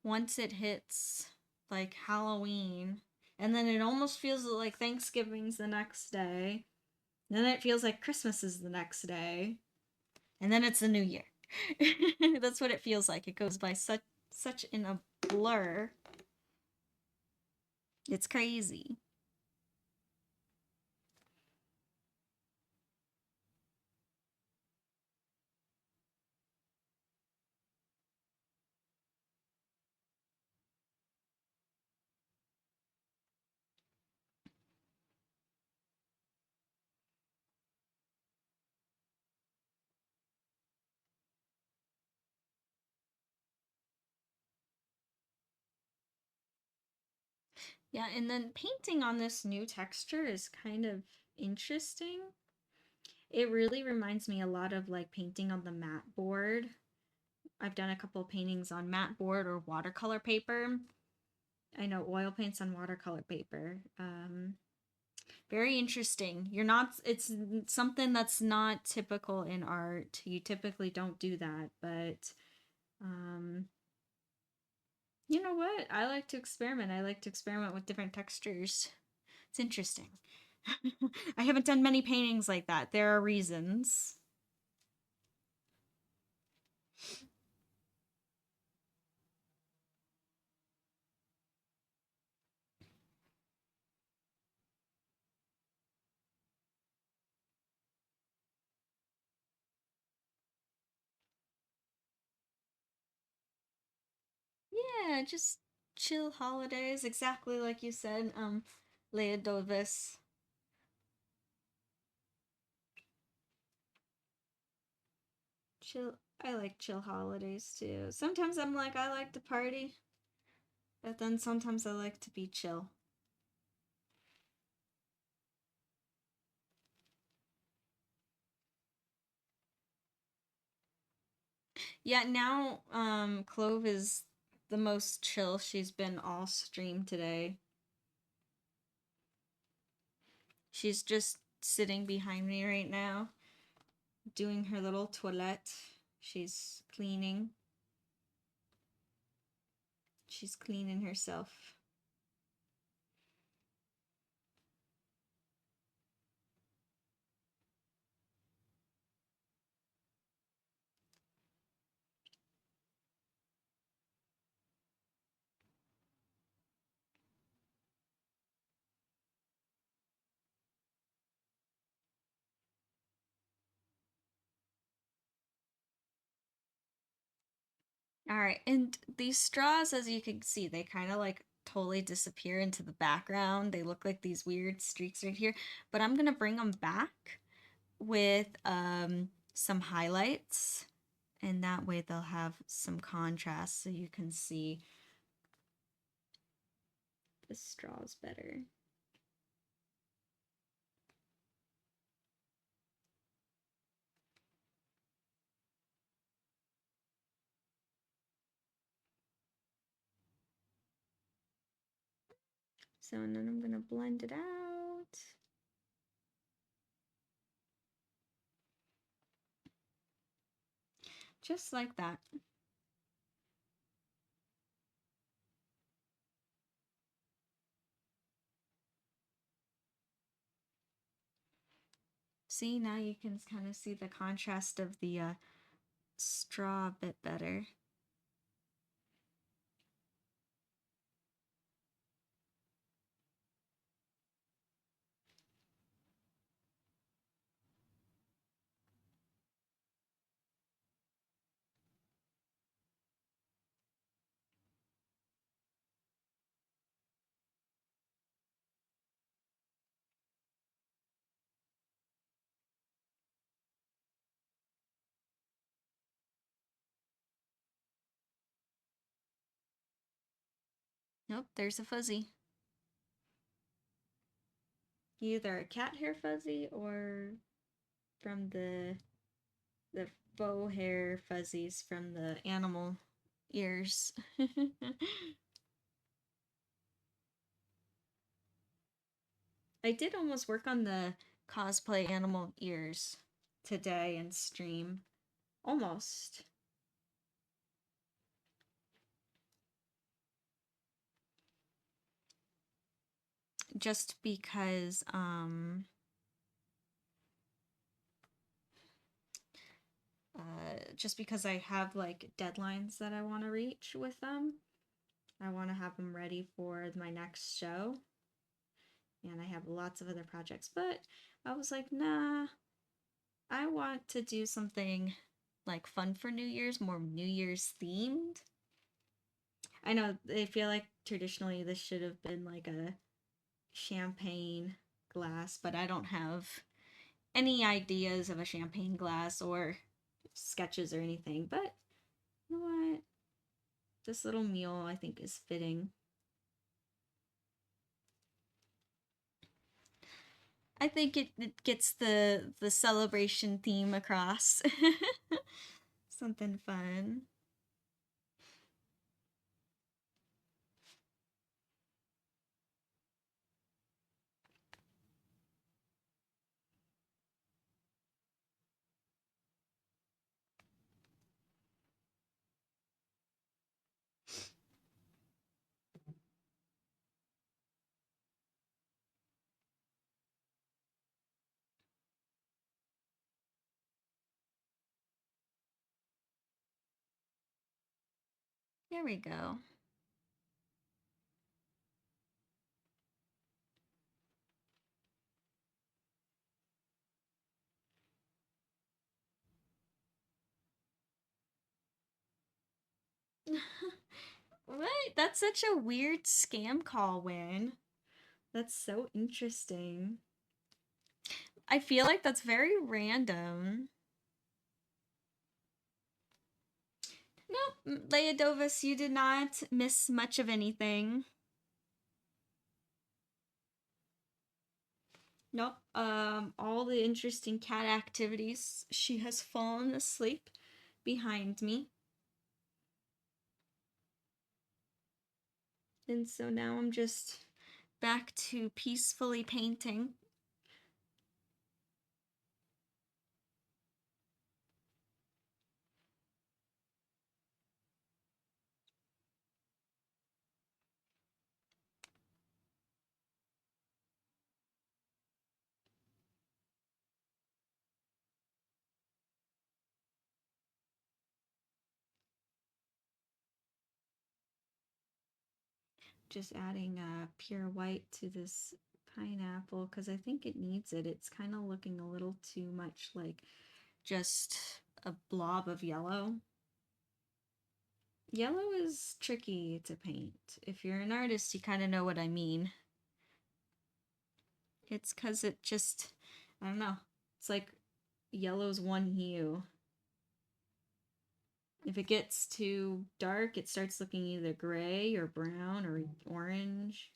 once it hits like Halloween, and then it almost feels like Thanksgiving's the next day, then it feels like Christmas is the next day, and then it's the new year. That's what it feels like. It goes by such in a blur. It's crazy. Yeah, and then painting on this new texture is kind of interesting. It really reminds me a lot of like painting on the matte board. I've done a couple paintings on matte board or watercolor paper. I know oil paints on watercolor paper. Very interesting. It's something that's not typical in art. You typically don't do that, but um, you know what? I like to experiment. I like to experiment with different textures. It's interesting. I haven't done many paintings like that. There are reasons. Yeah, just chill holidays, exactly like you said, Leah Dovis. Chill. I like chill holidays too. Sometimes I'm like, I like to party, but then sometimes I like to be chill. Yeah, now Clove is the most chill she's been all stream today. She's just sitting behind me right now, doing her little toilette. She's cleaning. She's cleaning herself. All right, and these straws, as you can see, they kind of like totally disappear into the background. They look like these weird streaks right here, but I'm gonna bring them back with some highlights, and that way they'll have some contrast so you can see the straws better. So, and then I'm gonna blend it out. Just like that. See, now you can kind of see the contrast of the straw a bit better. Nope, there's a fuzzy. Either a cat hair fuzzy or from the faux hair fuzzies from the animal ears. I did almost work on the cosplay animal ears today in stream. Almost. Just because I have like deadlines that I want to reach with them. I want to have them ready for my next show. And I have lots of other projects, but I was like, nah, I want to do something like fun for New Year's, more New Year's themed. I know I feel like traditionally this should have been like a champagne glass, but I don't have any ideas of a champagne glass or sketches or anything. But you know what? This little mule I think is fitting. I think it gets the celebration theme across. Something fun. There we go. What? That's such a weird scam call, Win. That's so interesting. I feel like that's very random. Nope, Leodovis, you did not miss much of anything. Nope. All the interesting cat activities. She has fallen asleep behind me. And so now I'm just back to peacefully painting. Just adding pure white to this pineapple because I think it needs it. It's kind of looking a little too much like just a blob of yellow. Yellow is tricky to paint. If you're an artist, you kind of know what I mean. It's because it just, I don't know. It's like yellow's one hue. If it gets too dark, it starts looking either gray or brown or orange.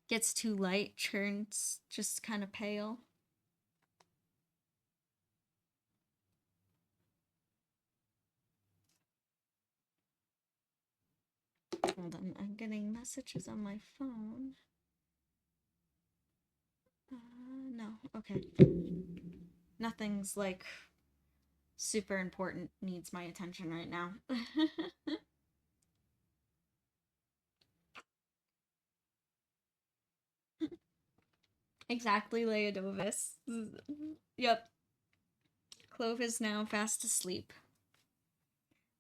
Gets too light, turns just kind of pale. Hold on, I'm getting messages on my phone. No, okay. Nothing's like super important needs my attention right now. Exactly, Leodovis. Yep. Clove is now fast asleep.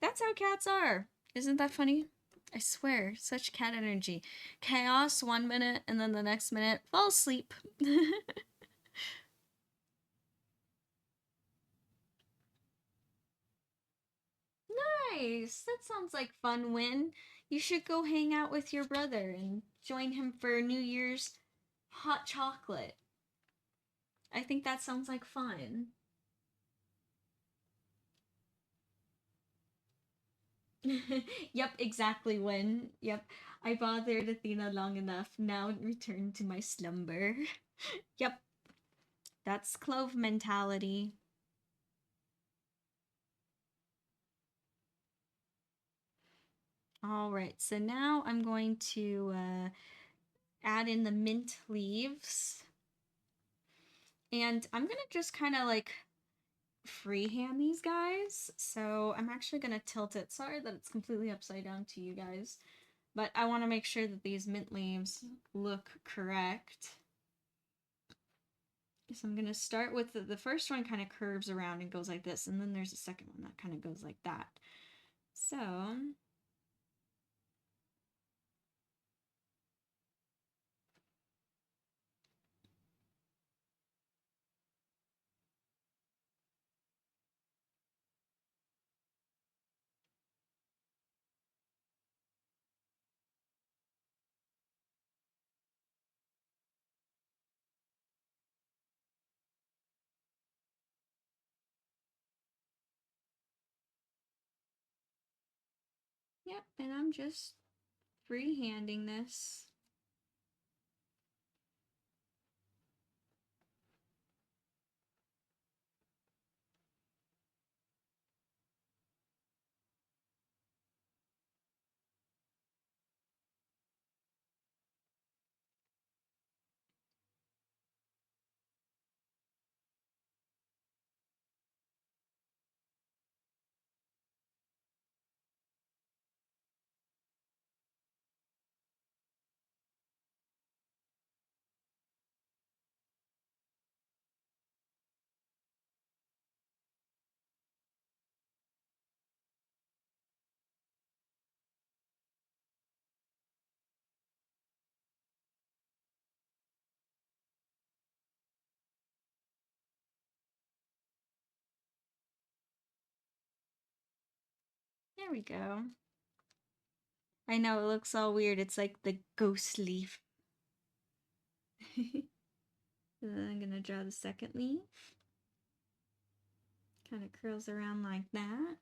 That's how cats are. Isn't that funny? I swear, such cat energy. Chaos 1 minute, and then the next minute, fall asleep. Nice! That sounds like fun, Win. You should go hang out with your brother and join him for New Year's hot chocolate. I think that sounds like fun. Yep, exactly, Win. Yep, I bothered Athena long enough. Now return to my slumber. Yep, that's Clove mentality. All right, so now I'm going to add in the mint leaves. And I'm gonna just kind of like freehand these guys. So I'm actually gonna tilt it. Sorry that it's completely upside down to you guys. But I want to make sure that these mint leaves look correct. So I'm gonna start with the first one kind of curves around and goes like this. And then there's a second one that kind of goes like that. So yep, and I'm just freehanding this. There we go. I know it looks all weird. It's like the ghost leaf. And then I'm gonna draw the second leaf. Kind of curls around like that.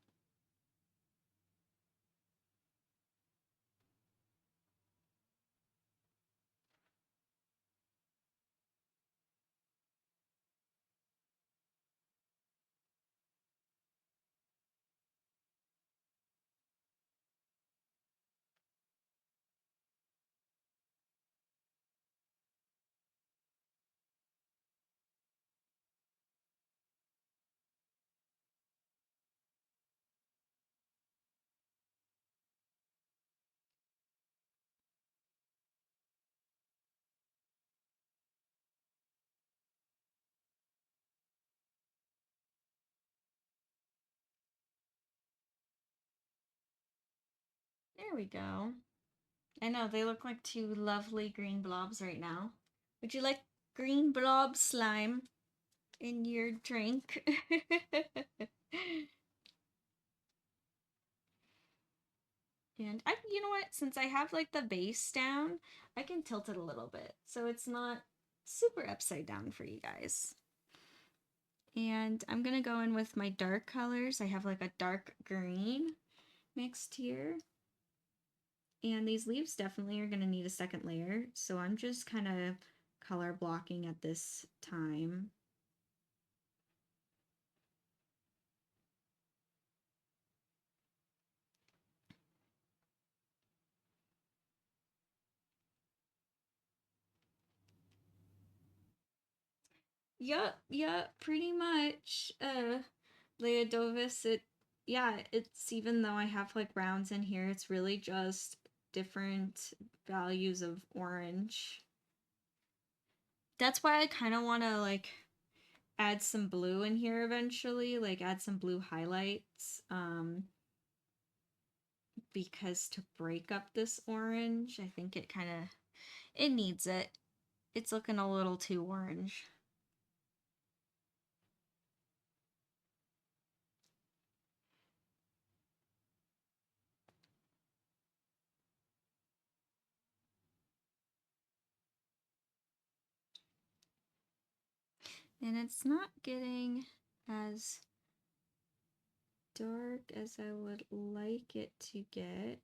There we go. I know, they look like two lovely green blobs right now. Would you like green blob slime in your drink? And you know what? Since I have like the base down, I can tilt it a little bit so it's not super upside down for you guys. And I'm gonna go in with my dark colors. I have like a dark green mixed here. And these leaves definitely are gonna need a second layer, so I'm just kind of color blocking at this time. Yep, pretty much. Leodovis, it's even though I have like rounds in here, it's really just different values of orange. That's why I kind of want to like add some blue in here eventually, like add some blue highlights. Because to break up this orange, I think it needs it. It's looking a little too orange. And it's not getting as dark as I would like it to get.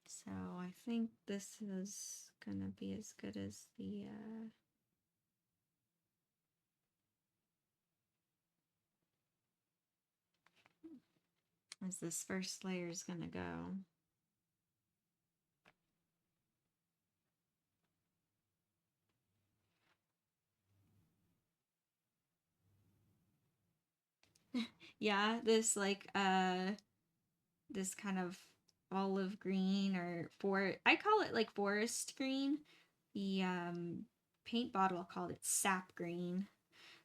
So I think this is gonna be as good as the as this first layer is gonna go. Yeah, this like this kind of olive green I call it like forest green. The paint bottle called it sap green.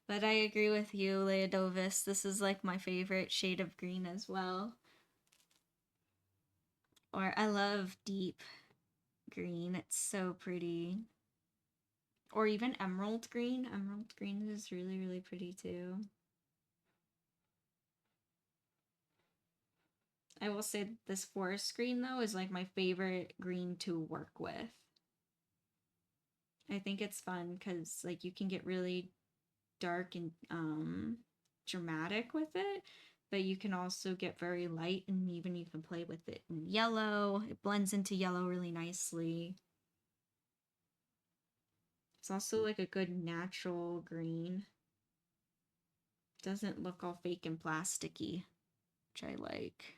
But I agree with you, Leodovis. This is like my favorite shade of green as well. Or I love deep green. It's so pretty. Or even emerald green. Emerald green is really, really pretty too. I will say this forest green though is like my favorite green to work with. I think it's fun because like you can get really dark and dramatic with it, but you can also get very light and even you can play with it in yellow. It blends into yellow really nicely. It's also like a good natural green. Doesn't look all fake and plasticky, which I like.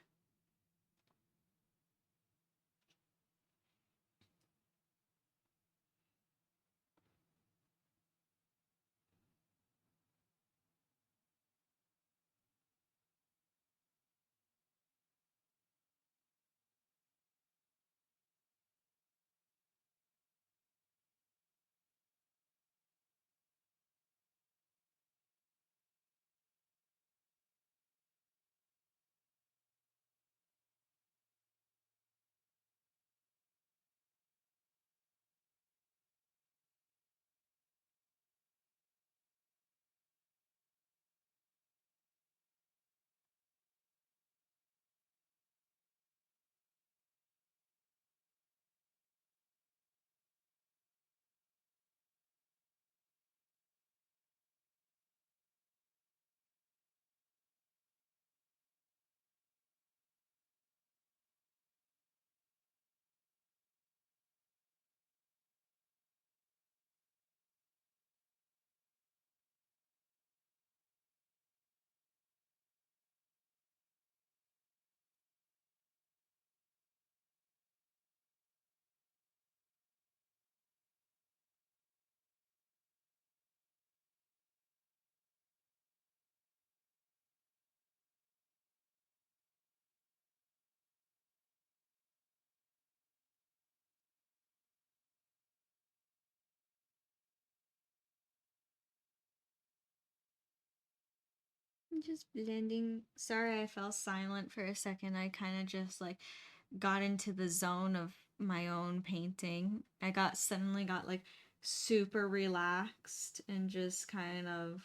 I'm just blending. Sorry, I fell silent for a second. I kind of just like got into the zone of my own painting. I suddenly got like super relaxed and just kind of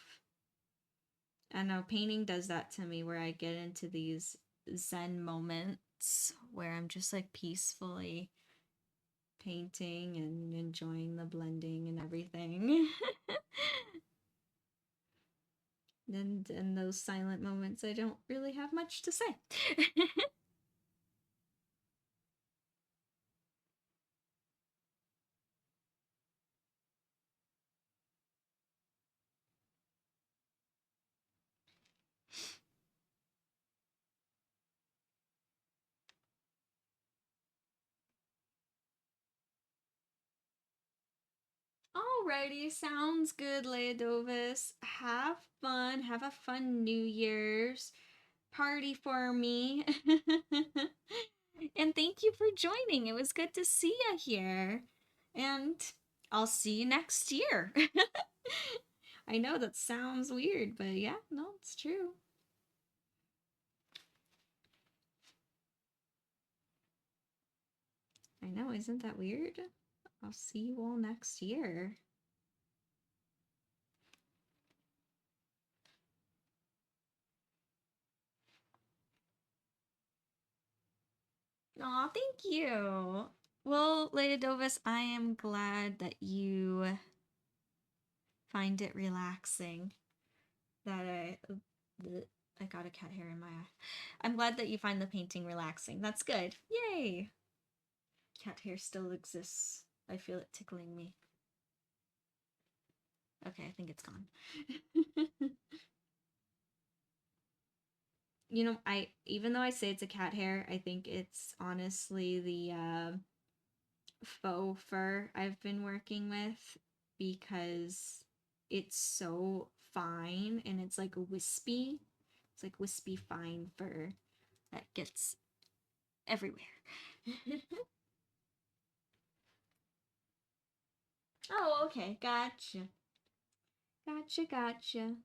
I know painting does that to me where I get into these zen moments where I'm just like peacefully painting and enjoying the blending and everything. And in those silent moments, I don't really have much to say. Alrighty, sounds good, Leodovis. Have fun. Have a fun New Year's party for me. And thank you for joining. It was good to see you here. And I'll see you next year. I know that sounds weird, but yeah, no, it's true. I know, isn't that weird? I'll see you all next year. Aw, thank you. Well, Leodovis, I am glad that you find it relaxing. That I got a cat hair in my eye. I'm glad that you find the painting relaxing. That's good. Yay! Cat hair still exists. I feel it tickling me. Okay, I think it's gone. You know, I even though I say it's a cat hair, I think it's honestly the faux fur I've been working with because it's so fine and it's like wispy. It's like wispy fine fur that gets everywhere. Oh, okay. Gotcha. Gotcha, gotcha.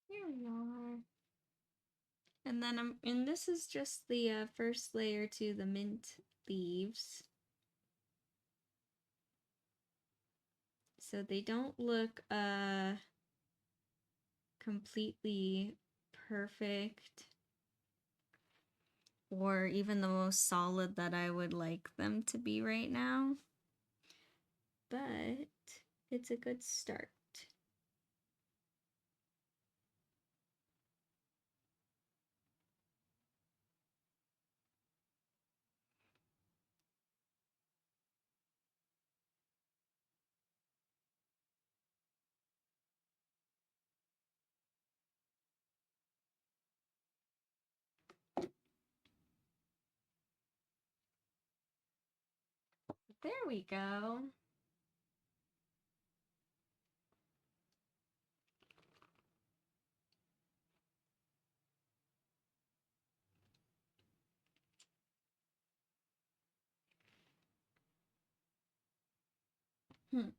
Here we are. And then and this is just the first layer to the mint leaves. So they don't look completely perfect or even the most solid that I would like them to be right now. But it's a good start. There we go. Hmm.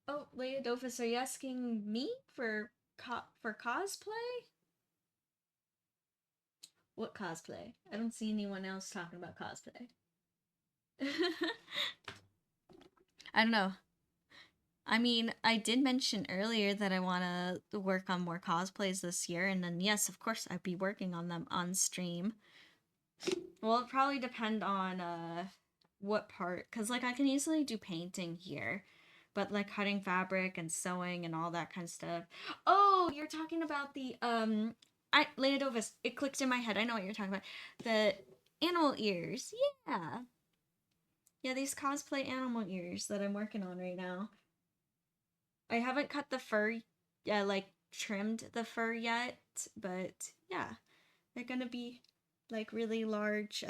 Oh, Leodofus, are you asking me for cosplay? What cosplay? I don't see anyone else talking about cosplay. I don't know. I mean, I did mention earlier that I want to work on more cosplays this year, and then yes, of course, I'd be working on them on stream. Well, it probably depend on what part, because like I can easily do painting here, but like cutting fabric and sewing and all that kind of stuff. Oh, you're talking about the Leodovis, it clicked in my head. I know what you're talking about. The animal ears. Yeah. Yeah, these cosplay animal ears that I'm working on right now. I haven't cut the fur, like trimmed the fur yet, but yeah, they're gonna be like really large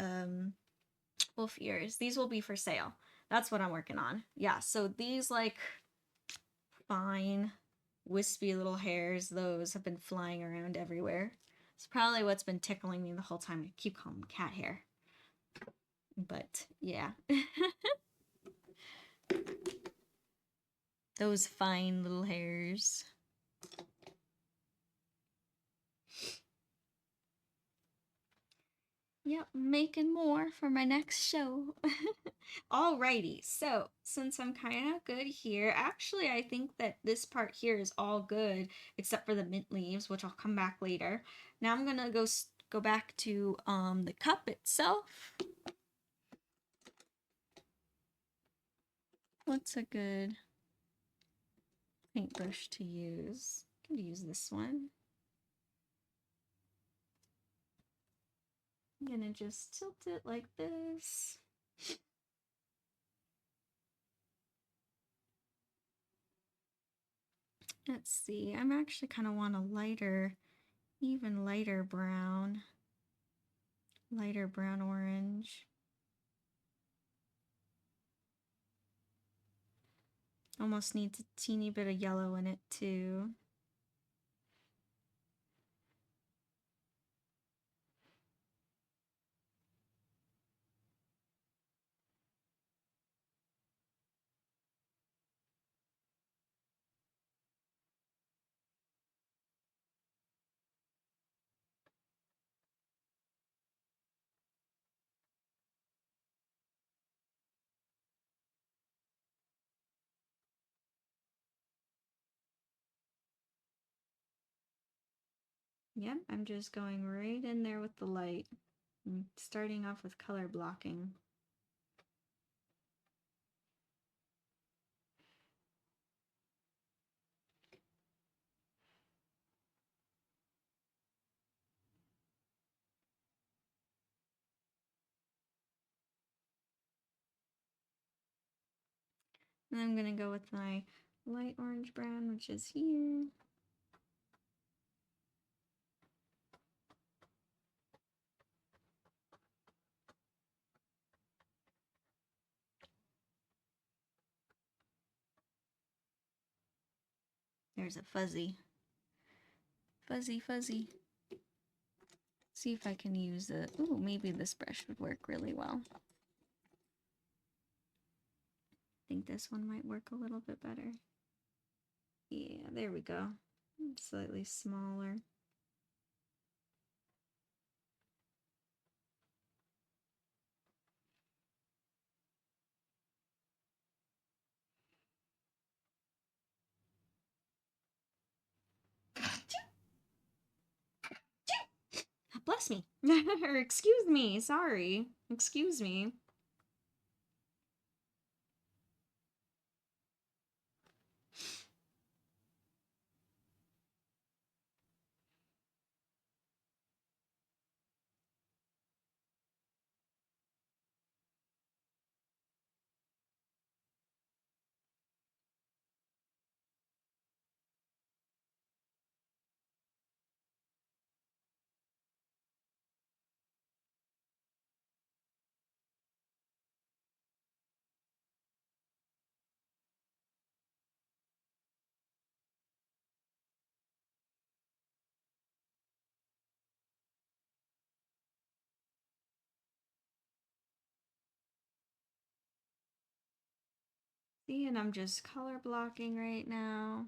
wolf ears. These will be for sale. That's what I'm working on. Yeah, so these like fine wispy little hairs, those have been flying around everywhere. It's probably what's been tickling me the whole time. I keep calling them cat hair. But yeah. Those fine little hairs. Yep, making more for my next show. Alrighty, so since I'm kind of good here, actually I think that this part here is all good except for the mint leaves, which I'll come back later. Now I'm gonna go back to the cup itself. What's a good paintbrush to use? I'm gonna use this one. I'm gonna just tilt it like this. Let's see, I'm actually kind of want a lighter, even lighter brown orange. Almost needs a teeny bit of yellow in it too. Yep, I'm just going right in there with the light. I'm starting off with color blocking. And I'm gonna go with my light orange brown, which is here. There's a fuzzy. Fuzzy. See if I can use it. Ooh, maybe this brush would work really well. I think this one might work a little bit better. Yeah, there we go. Slightly smaller. Bless me. Or excuse me, sorry. Excuse me. See, and I'm just color blocking right now.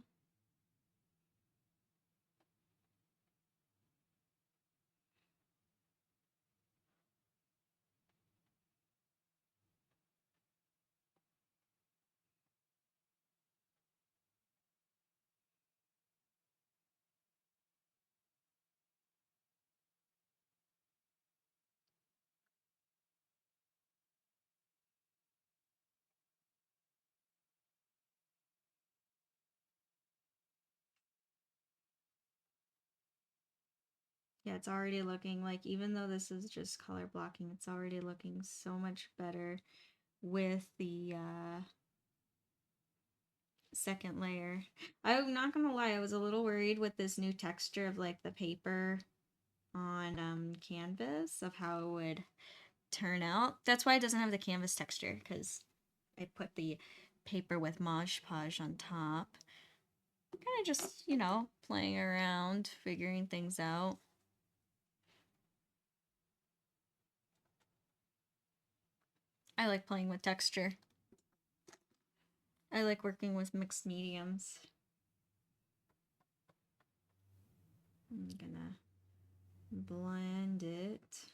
Yeah, it's already looking like, even though this is just color blocking, it's already looking so much better with the second layer. I'm not gonna lie, I was a little worried with this new texture of like the paper on canvas of how it would turn out. That's why it doesn't have the canvas texture, because I put the paper with Mod Podge on top. Kind of just, you know, playing around, figuring things out. I like playing with texture. I like working with mixed mediums. I'm gonna blend it.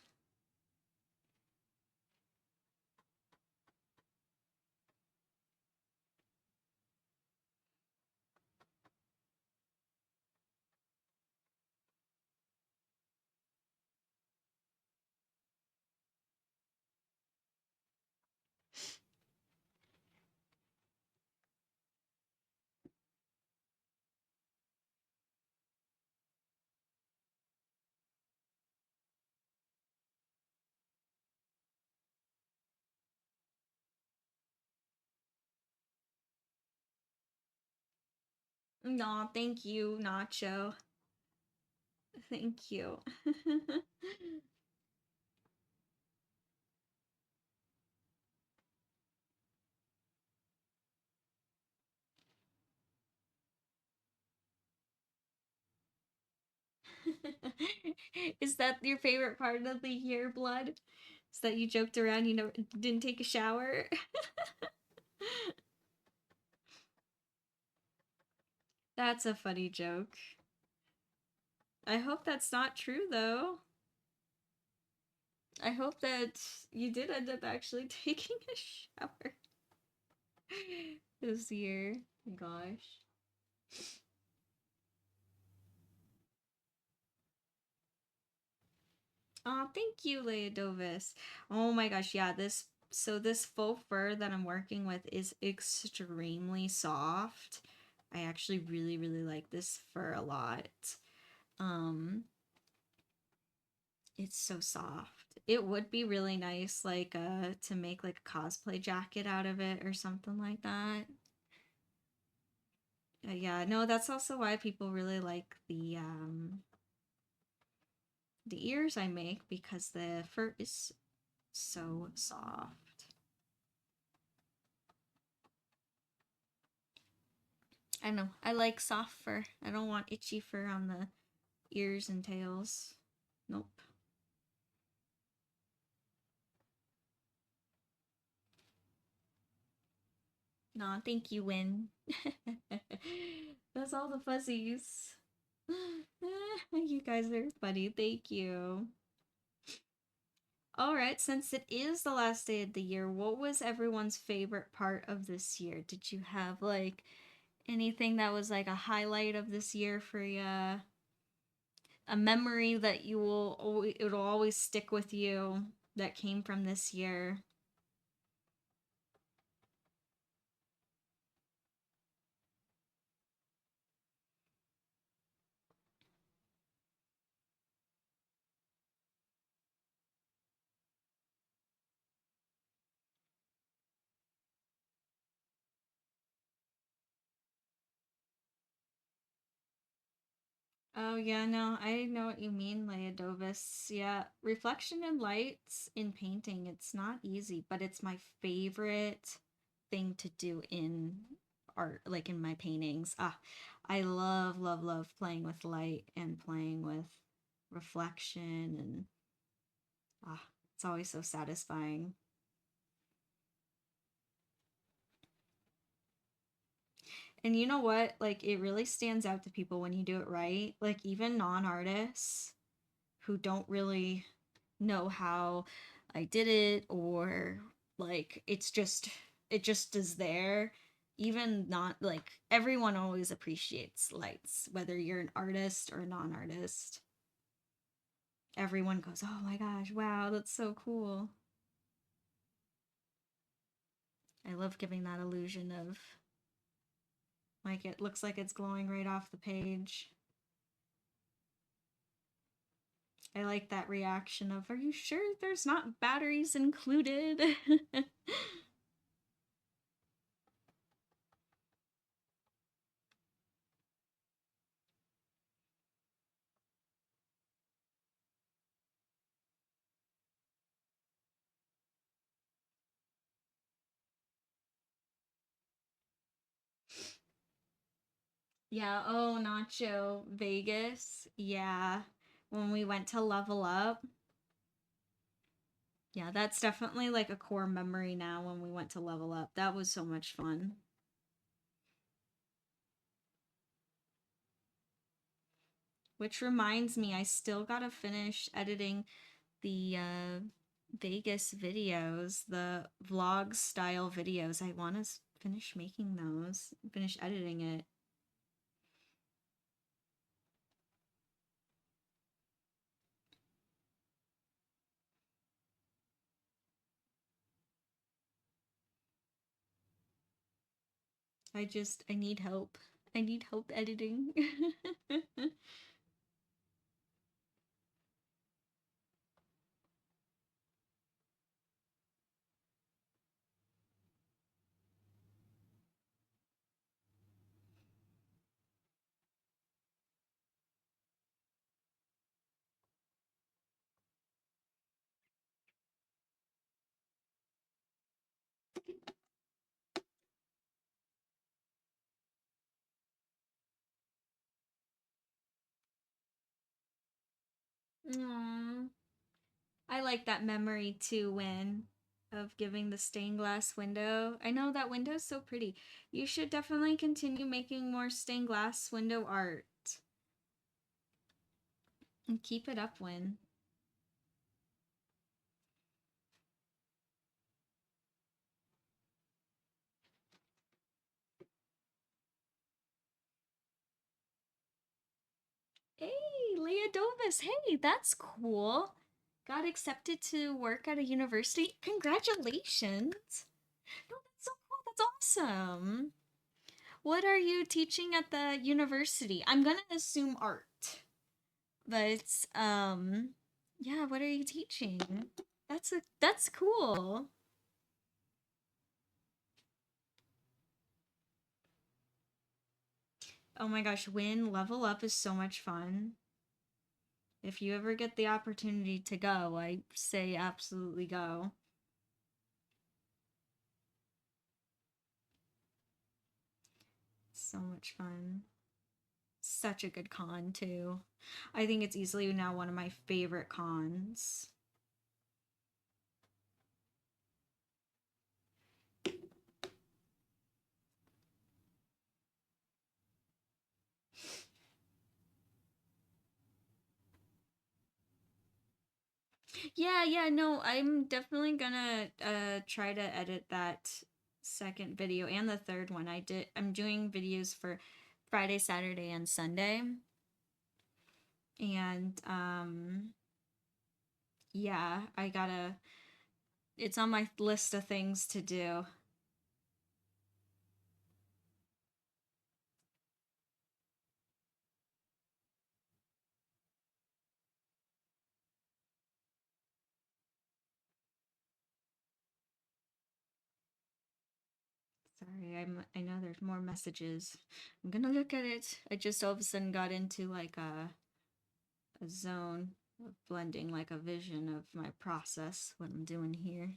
Aw, thank you, Nacho. Thank you. Is that your favorite part of the year, Blood? Is that you joked around, you never didn't take a shower? That's a funny joke. I hope that's not true, though. I hope that you did end up actually taking a shower this year. Gosh. Oh, thank you, Leodovis. Oh my gosh, yeah, this faux fur that I'm working with is extremely soft. I actually really, really like this fur a lot. Um, it's so soft. It would be really nice, like, to make like a cosplay jacket out of it or something like that. Yeah, no, that's also why people really like the ears I make, because the fur is so soft. I know. I like soft fur. I don't want itchy fur on the ears and tails. Nope. Nah, thank you, Win. That's all the fuzzies. You guys are funny. Thank you. All right, since it is the last day of the year, what was everyone's favorite part of this year? Did you have like anything that was like a highlight of this year for you? A memory that you will always, it'll always stick with you that came from this year? Oh yeah, no, I know what you mean, Leodovis. Yeah, reflection and lights in painting, it's not easy, but it's my favorite thing to do in art, like in my paintings. Ah, I love, love, love playing with light and playing with reflection, and it's always so satisfying. And you know what? Like, it really stands out to people when you do it right. Like, even non-artists who don't really know how I did it, or like it just is there. Even not like everyone always appreciates lights, whether you're an artist or a non-artist. Everyone goes, "Oh my gosh, wow, that's so cool." I love giving that illusion of like it looks like it's glowing right off the page. I like that reaction of, "Are you sure there's not batteries included?" Yeah, oh, Nacho, Vegas. Yeah, when we went to level up. Yeah, that's definitely like a core memory now when we went to level up. That was so much fun. Which reminds me, I still gotta finish editing the Vegas videos, the vlog style videos. I want to finish making those, finish editing it. I need help. I need help editing. Aww. I like that memory too, Win, of giving the stained glass window. I know that window's so pretty. You should definitely continue making more stained glass window art. And keep it up, Win. Hey, Leah Dovis. Hey, that's cool. Got accepted to work at a university. Congratulations. No, that's so cool. That's awesome. What are you teaching at the university? I'm gonna assume art. But yeah, what are you teaching? That's cool. Oh my gosh, Win Level Up is so much fun. If you ever get the opportunity to go, I say absolutely go. So much fun. Such a good con, too. I think it's easily now one of my favorite cons. Yeah, no, I'm definitely gonna try to edit that second video and the third one. I'm doing videos for Friday, Saturday, and Sunday. And yeah, it's on my list of things to do. Sorry, I know there's more messages. I'm gonna look at it. I just all of a sudden got into like a zone of blending, like a vision of my process, what I'm doing here.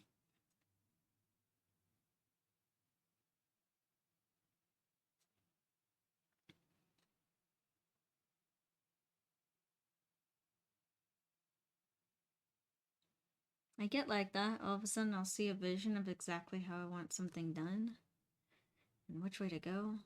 I get like that. All of a sudden, I'll see a vision of exactly how I want something done and which way to go.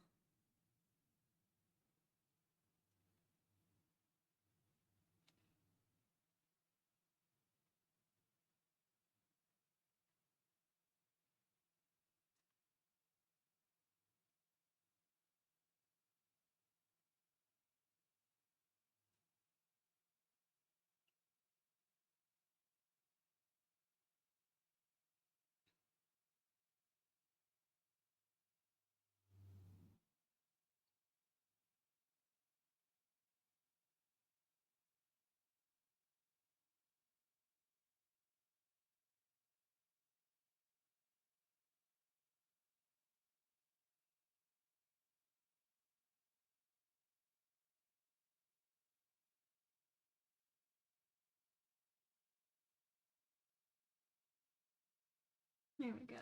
There we go.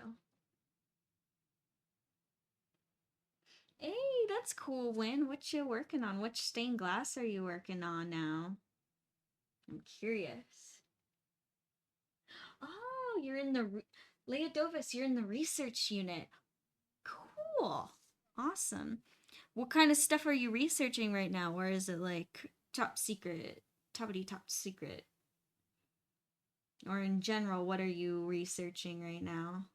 Hey, that's cool, Win. What you working on? Which stained glass are you working on now? I'm curious. Oh, you're in the Leah Dovis, you're in the research unit. Cool. Awesome. What kind of stuff are you researching right now? Or is it like top secret, toppity top secret? Or in general, what are you researching right now?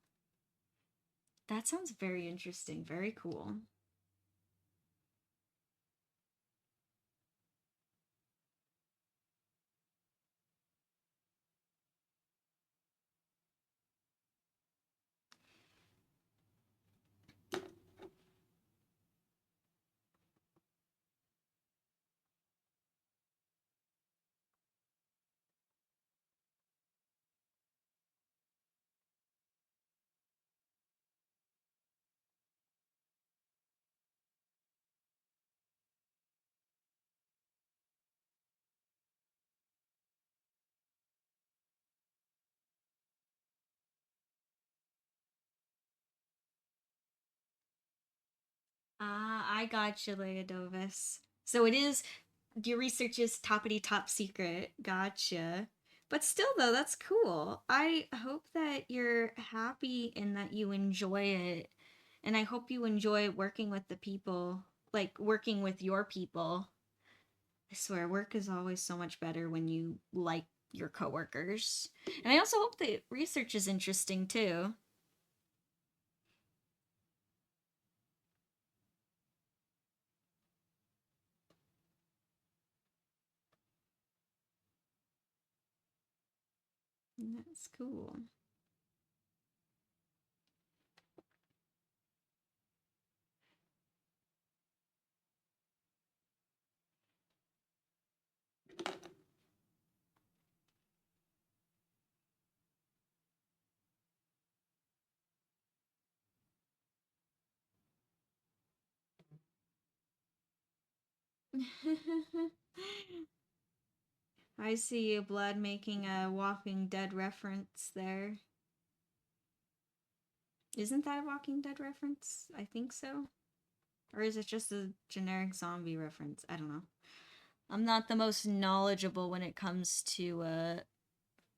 That sounds very interesting. Very cool. Ah, I got you, Leodovis. So it is, your research is toppity top secret. Gotcha. But still, though, that's cool. I hope that you're happy and that you enjoy it. And I hope you enjoy working with the people, like working with your people. I swear, work is always so much better when you like your coworkers. And I also hope the research is interesting too. That's cool. I see you, Blood, making a Walking Dead reference there. Isn't that a Walking Dead reference? I think so. Or is it just a generic zombie reference? I don't know. I'm not the most knowledgeable when it comes to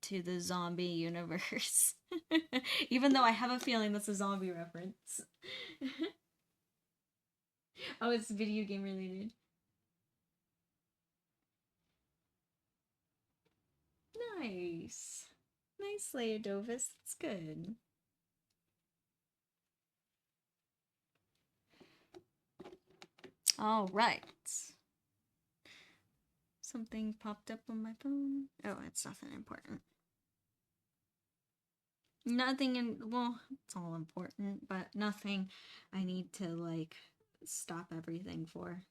the zombie universe. Even though I have a feeling that's a zombie reference. Oh, it's video game related. Nice. Nice, Leodovis. That's good. All right. Something popped up on my phone. Oh, it's nothing important. Nothing in, well, it's all important, but nothing I need to like stop everything for.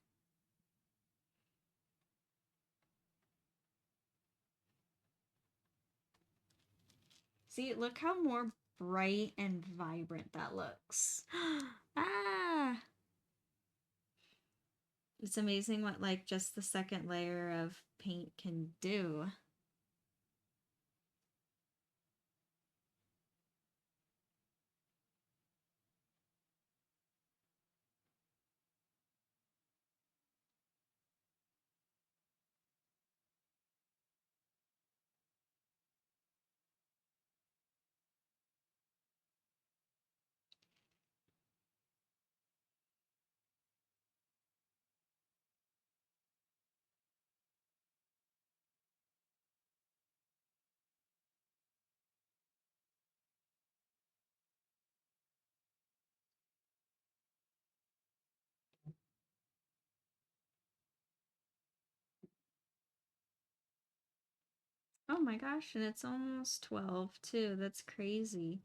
See, look how more bright and vibrant that looks. Ah! It's amazing what like just the second layer of paint can do. Oh my gosh, and it's almost 12 too. That's crazy.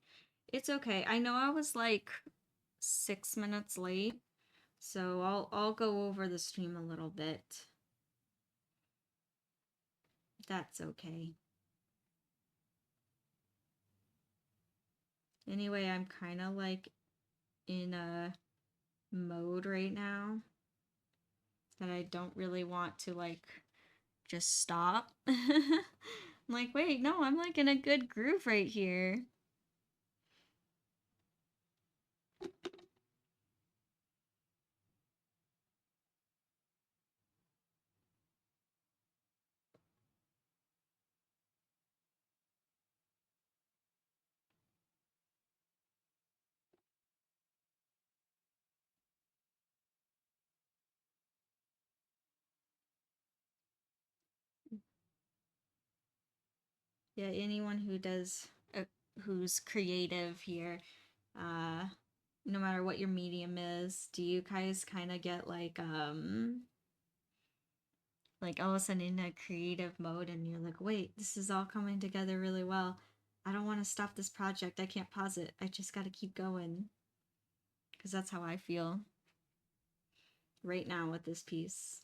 It's okay. I know I was like 6 minutes late, so I'll go over the stream a little bit. That's okay. Anyway, I'm kind of like in a mode right now that I don't really want to like just stop. I'm like, wait, no, I'm like in a good groove right here. Yeah, anyone who does, who's creative here, uh, no matter what your medium is, do you guys kind of get like all of a sudden in a creative mode and you're like, wait, this is all coming together really well. I don't want to stop this project. I can't pause it. I just got to keep going. Because that's how I feel right now with this piece.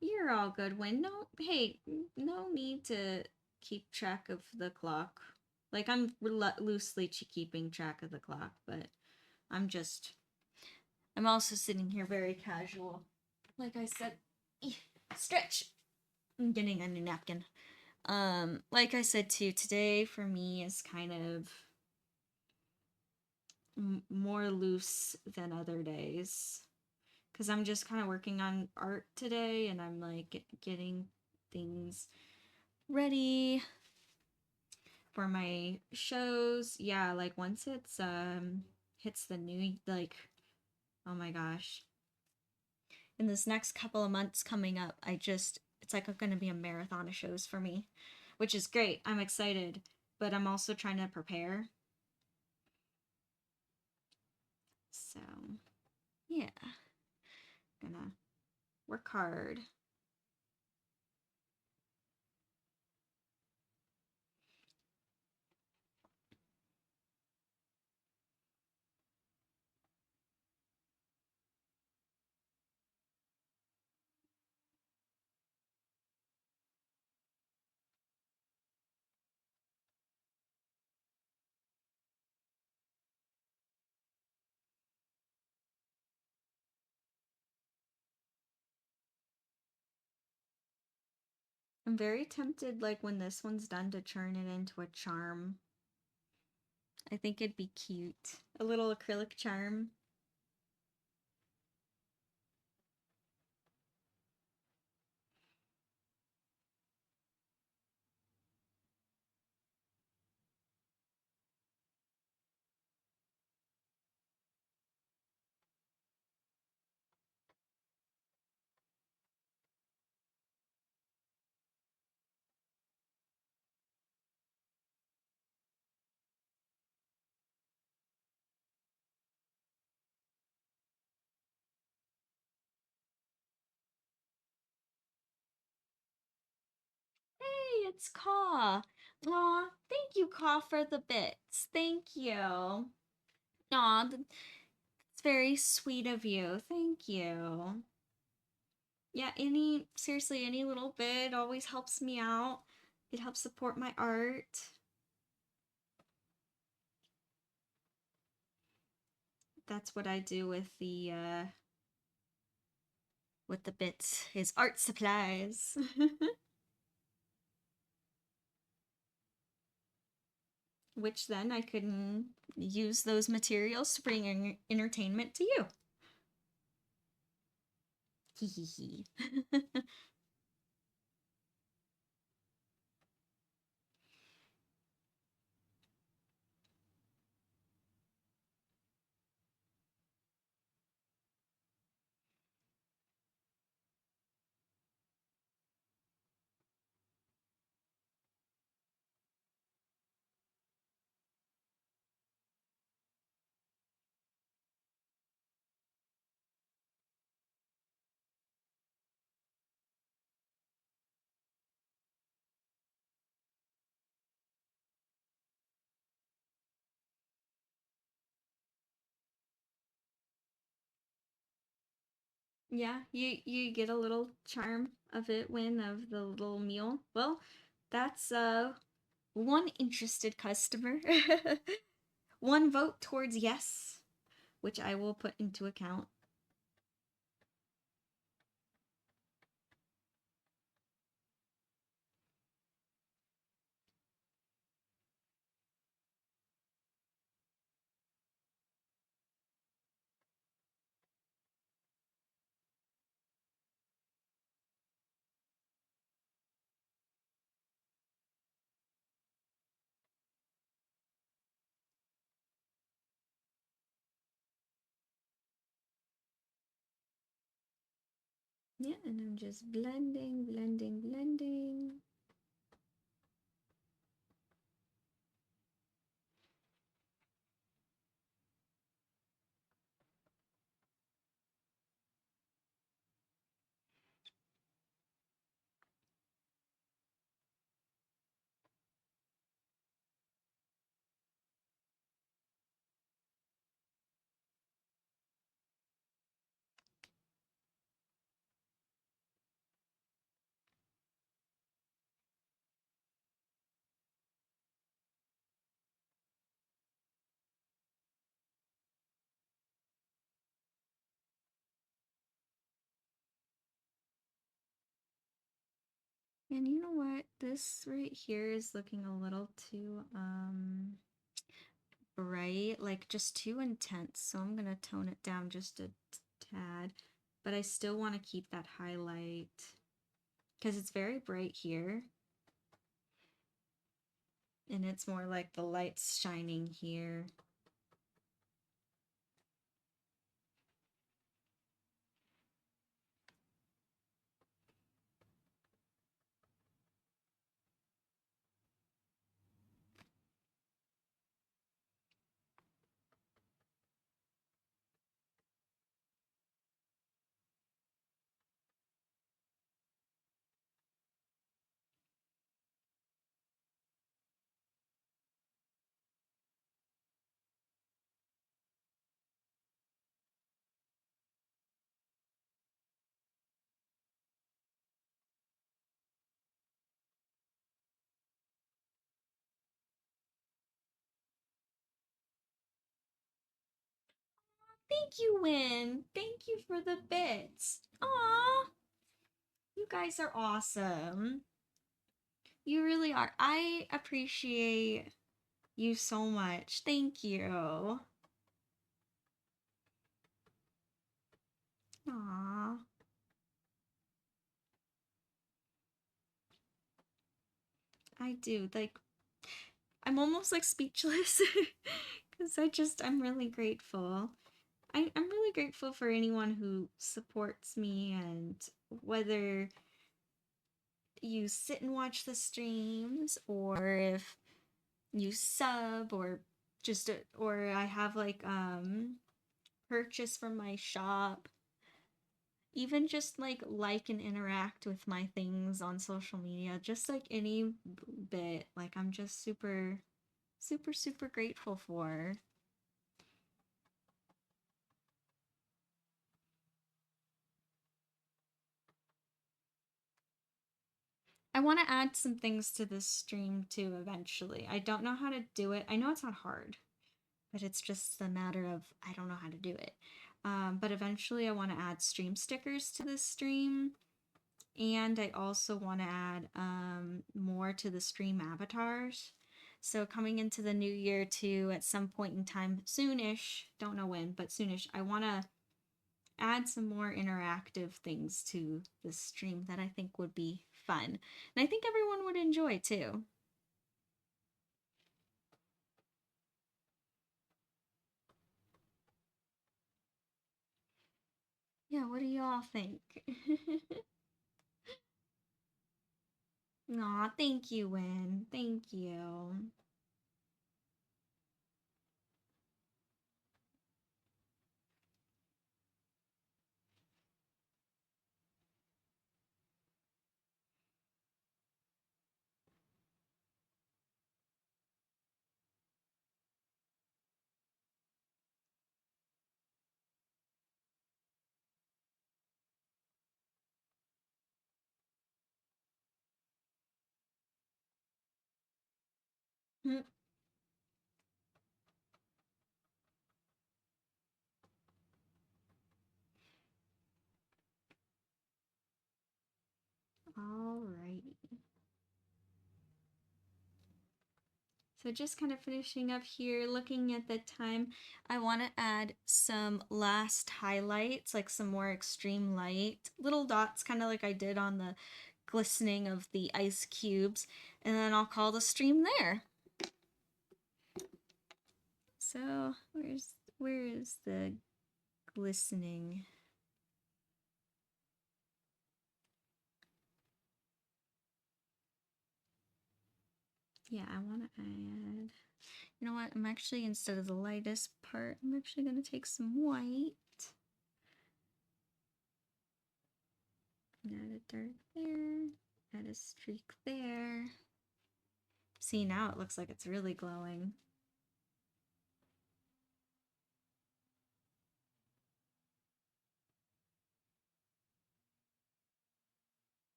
You're all good, Win. No, hey, no need to keep track of the clock. Like, I'm loosely keeping track of the clock, but I'm just, I'm also sitting here very casual. Like I said, stretch. I'm getting a new napkin. Like I said too, today for me is kind of more loose than other days. Because I'm just kind of working on art today and I'm like getting things ready for my shows. Yeah, like once it's hits the new, like, oh my gosh, in this next couple of months coming up, it's like going to be a marathon of shows for me, which is great. I'm excited, but I'm also trying to prepare. So yeah, gonna work hard. I'm very tempted, like when this one's done, to turn it into a charm. I think it'd be cute. A little acrylic charm. Hey, it's Caw. Aw, thank you, Caw, for the bits. Thank you. Aw, it's very sweet of you. Thank you. Yeah, seriously, any little bit always helps me out. It helps support my art. That's what I do with the bits, is art supplies. Which then I can use those materials to bring entertainment to you. Hee hee hee. Yeah, you get a little charm of it win of the little meal. Well, that's one interested customer. One vote towards yes, which I will put into account. Yeah, and I'm just blending, blending, blending. And you know what? This right here is looking a little too bright, like just too intense. So I'm gonna tone it down just a tad, but I still want to keep that highlight because it's very bright here. And it's more like the light's shining here. Thank you, Win. Thank you for the bits. Aw, you guys are awesome. You really are. I appreciate you so much. Thank you. Aw, I do. Like, I'm almost like speechless because I'm really grateful. I'm really grateful for anyone who supports me, and whether you sit and watch the streams or if you sub or just or I have like purchase from my shop, even just like and interact with my things on social media, just like any bit, like I'm just super super super grateful for. I want to add some things to this stream too eventually. I don't know how to do it. I know it's not hard, but it's just a matter of I don't know how to do it. But eventually, I want to add stream stickers to this stream, and I also want to add more to the stream avatars. So coming into the new year too, at some point in time, soonish, don't know when, but soonish, I want to add some more interactive things to the stream that I think would be fun, and I think everyone would enjoy too. Yeah, what do you all think? Aw, thank you, Win. Thank you. Alrighty. So just kind of finishing up here, looking at the time, I want to add some last highlights, like some more extreme light, little dots, kind of like I did on the glistening of the ice cubes, and then I'll call the stream there. So where is the glistening? Yeah, I want to add, you know what, I'm actually, instead of the lightest part, I'm actually going to take some white. Add a dart there, add a streak there. See, now it looks like it's really glowing.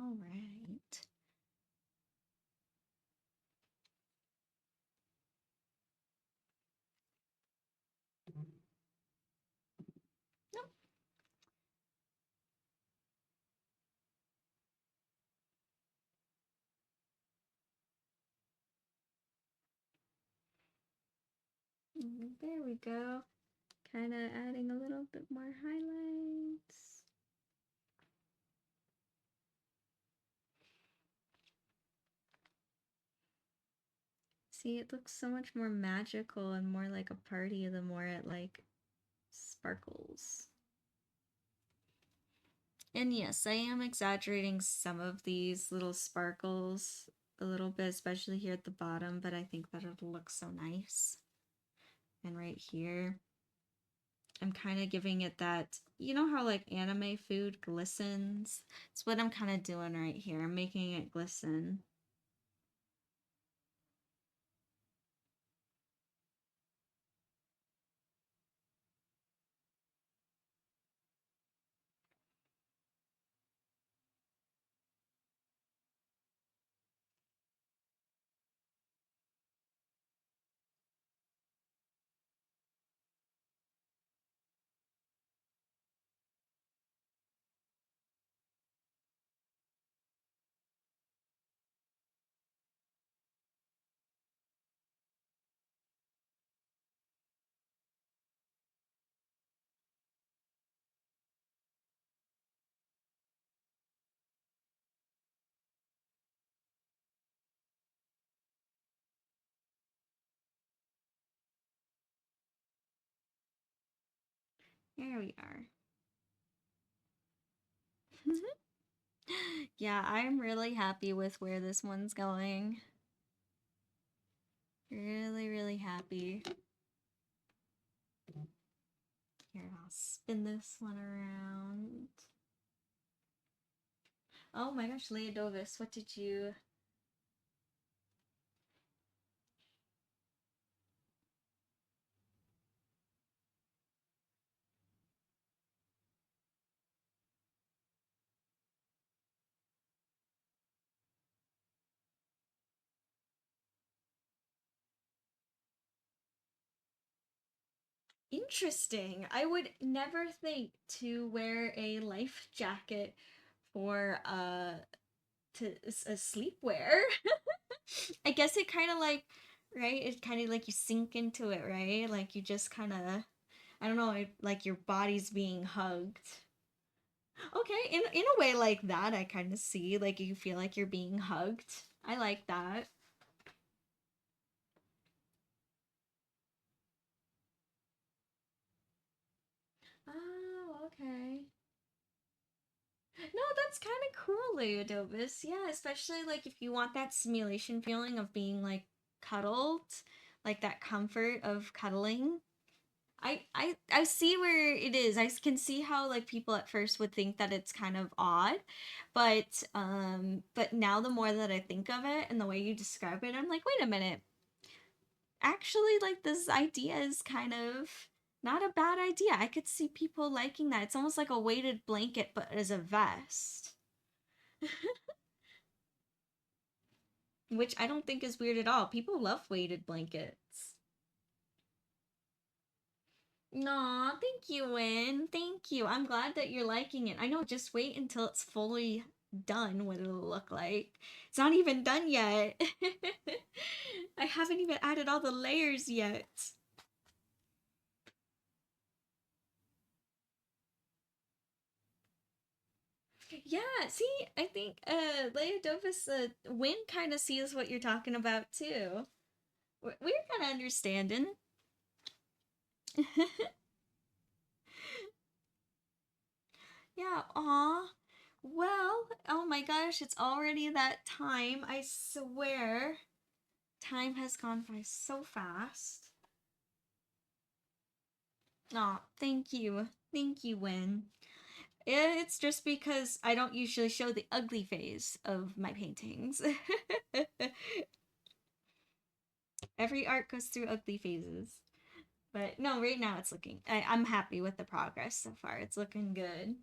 All right. Nope. There we go. Kind of adding a little bit more highlights. See, it looks so much more magical and more like a party the more it like sparkles. And yes, I am exaggerating some of these little sparkles a little bit, especially here at the bottom, but I think that it'll look so nice. And right here, I'm kind of giving it that, you know how like anime food glistens? It's what I'm kind of doing right here. I'm making it glisten. There we are. Yeah, I'm really happy with where this one's going. Really, really happy. Here, I'll spin this one around. Oh my gosh, Leodovis, what did you... Interesting. I would never think to wear a life jacket for a sleepwear. I guess it kind of like, right? It kind of like you sink into it, right? Like you just kind of, I don't know, like your body's being hugged. Okay, in a way like that, I kind of see like you feel like you're being hugged. I like that. Oh, okay. No, that's kind of cool, Leodobus. Yeah, especially like if you want that simulation feeling of being like cuddled, like that comfort of cuddling. I see where it is. I can see how like people at first would think that it's kind of odd, but now the more that I think of it and the way you describe it, I'm like, wait a minute. Actually, like this idea is kind of not a bad idea. I could see people liking that. It's almost like a weighted blanket but as a vest, which I don't think is weird at all. People love weighted blankets. Aw, thank you, Win. Thank you. I'm glad that you're liking it. I know, just wait until it's fully done what it'll look like. It's not even done yet. I haven't even added all the layers yet. Yeah, see, I think Leia Dovis Win kind of sees what you're talking about too. We're kind of understanding. Yeah, aw. Well, oh my gosh, it's already that time. I swear. Time has gone by so fast. Aw, thank you. Thank you, Win. It's just because I don't usually show the ugly phase of my paintings. Every art goes through ugly phases. But no, right now it's looking. I'm happy with the progress so far. It's looking good.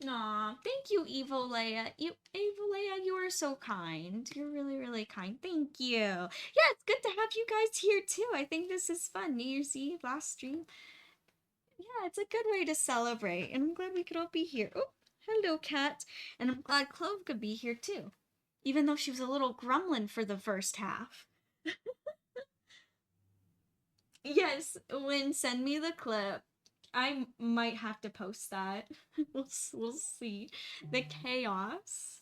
Aw, thank you, Evil Leia. Evil Leia, you are so kind. You're really, really kind. Thank you. Yeah, it's good to have you guys here too. I think this is fun. New Year's Eve, last stream. Yeah, it's a good way to celebrate, and I'm glad we could all be here. Oh, hello, Cat. And I'm glad Clove could be here too, even though she was a little gremlin for the first half. Yes, when send me the clip. I might have to post that. We'll see. The chaos.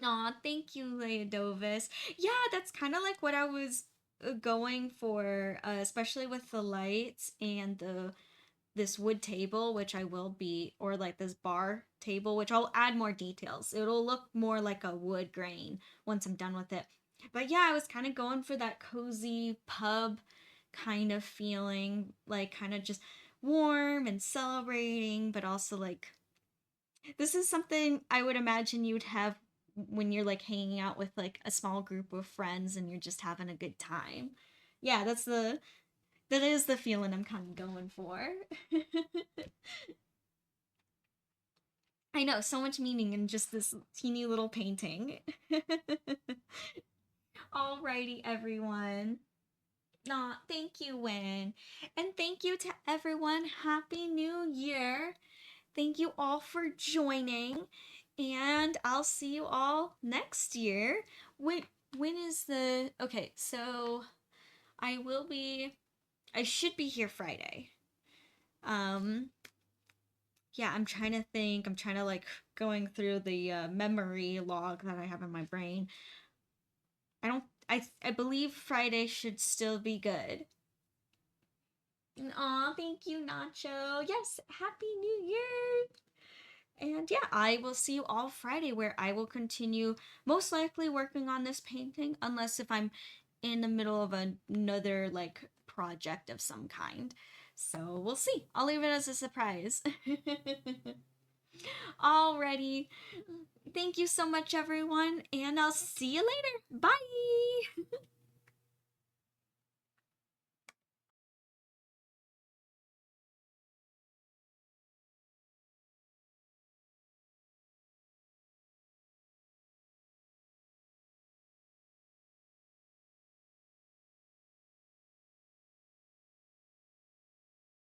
Aw, thank you, Leodovis. Yeah, that's kind of like what I was going for, especially with the lights and the this wood table, which I will be, or like this bar table, which I'll add more details. It'll look more like a wood grain once I'm done with it. But yeah, I was kind of going for that cozy pub kind of feeling, like kind of just warm and celebrating, but also like this is something I would imagine you'd have when you're like hanging out with like a small group of friends and you're just having a good time. Yeah, that is the feeling I'm kind of going for. I know, so much meaning in just this teeny little painting. Alrighty, everyone. Aw, thank you, Win. And thank you to everyone. Happy New Year. Thank you all for joining. And I'll see you all next year. When when is the okay, so I will be I should be here Friday. Um yeah, I'm trying to think. I'm trying to like going through the memory log that I have in my brain. I don't. I believe Friday should still be good. Aw, thank you, Nacho. Yes, Happy New Year. And yeah, I will see you all Friday where I will continue most likely working on this painting, unless if I'm in the middle of another like project of some kind. So we'll see. I'll leave it as a surprise. Alrighty. Thank you so much, everyone, and I'll see you later. Bye!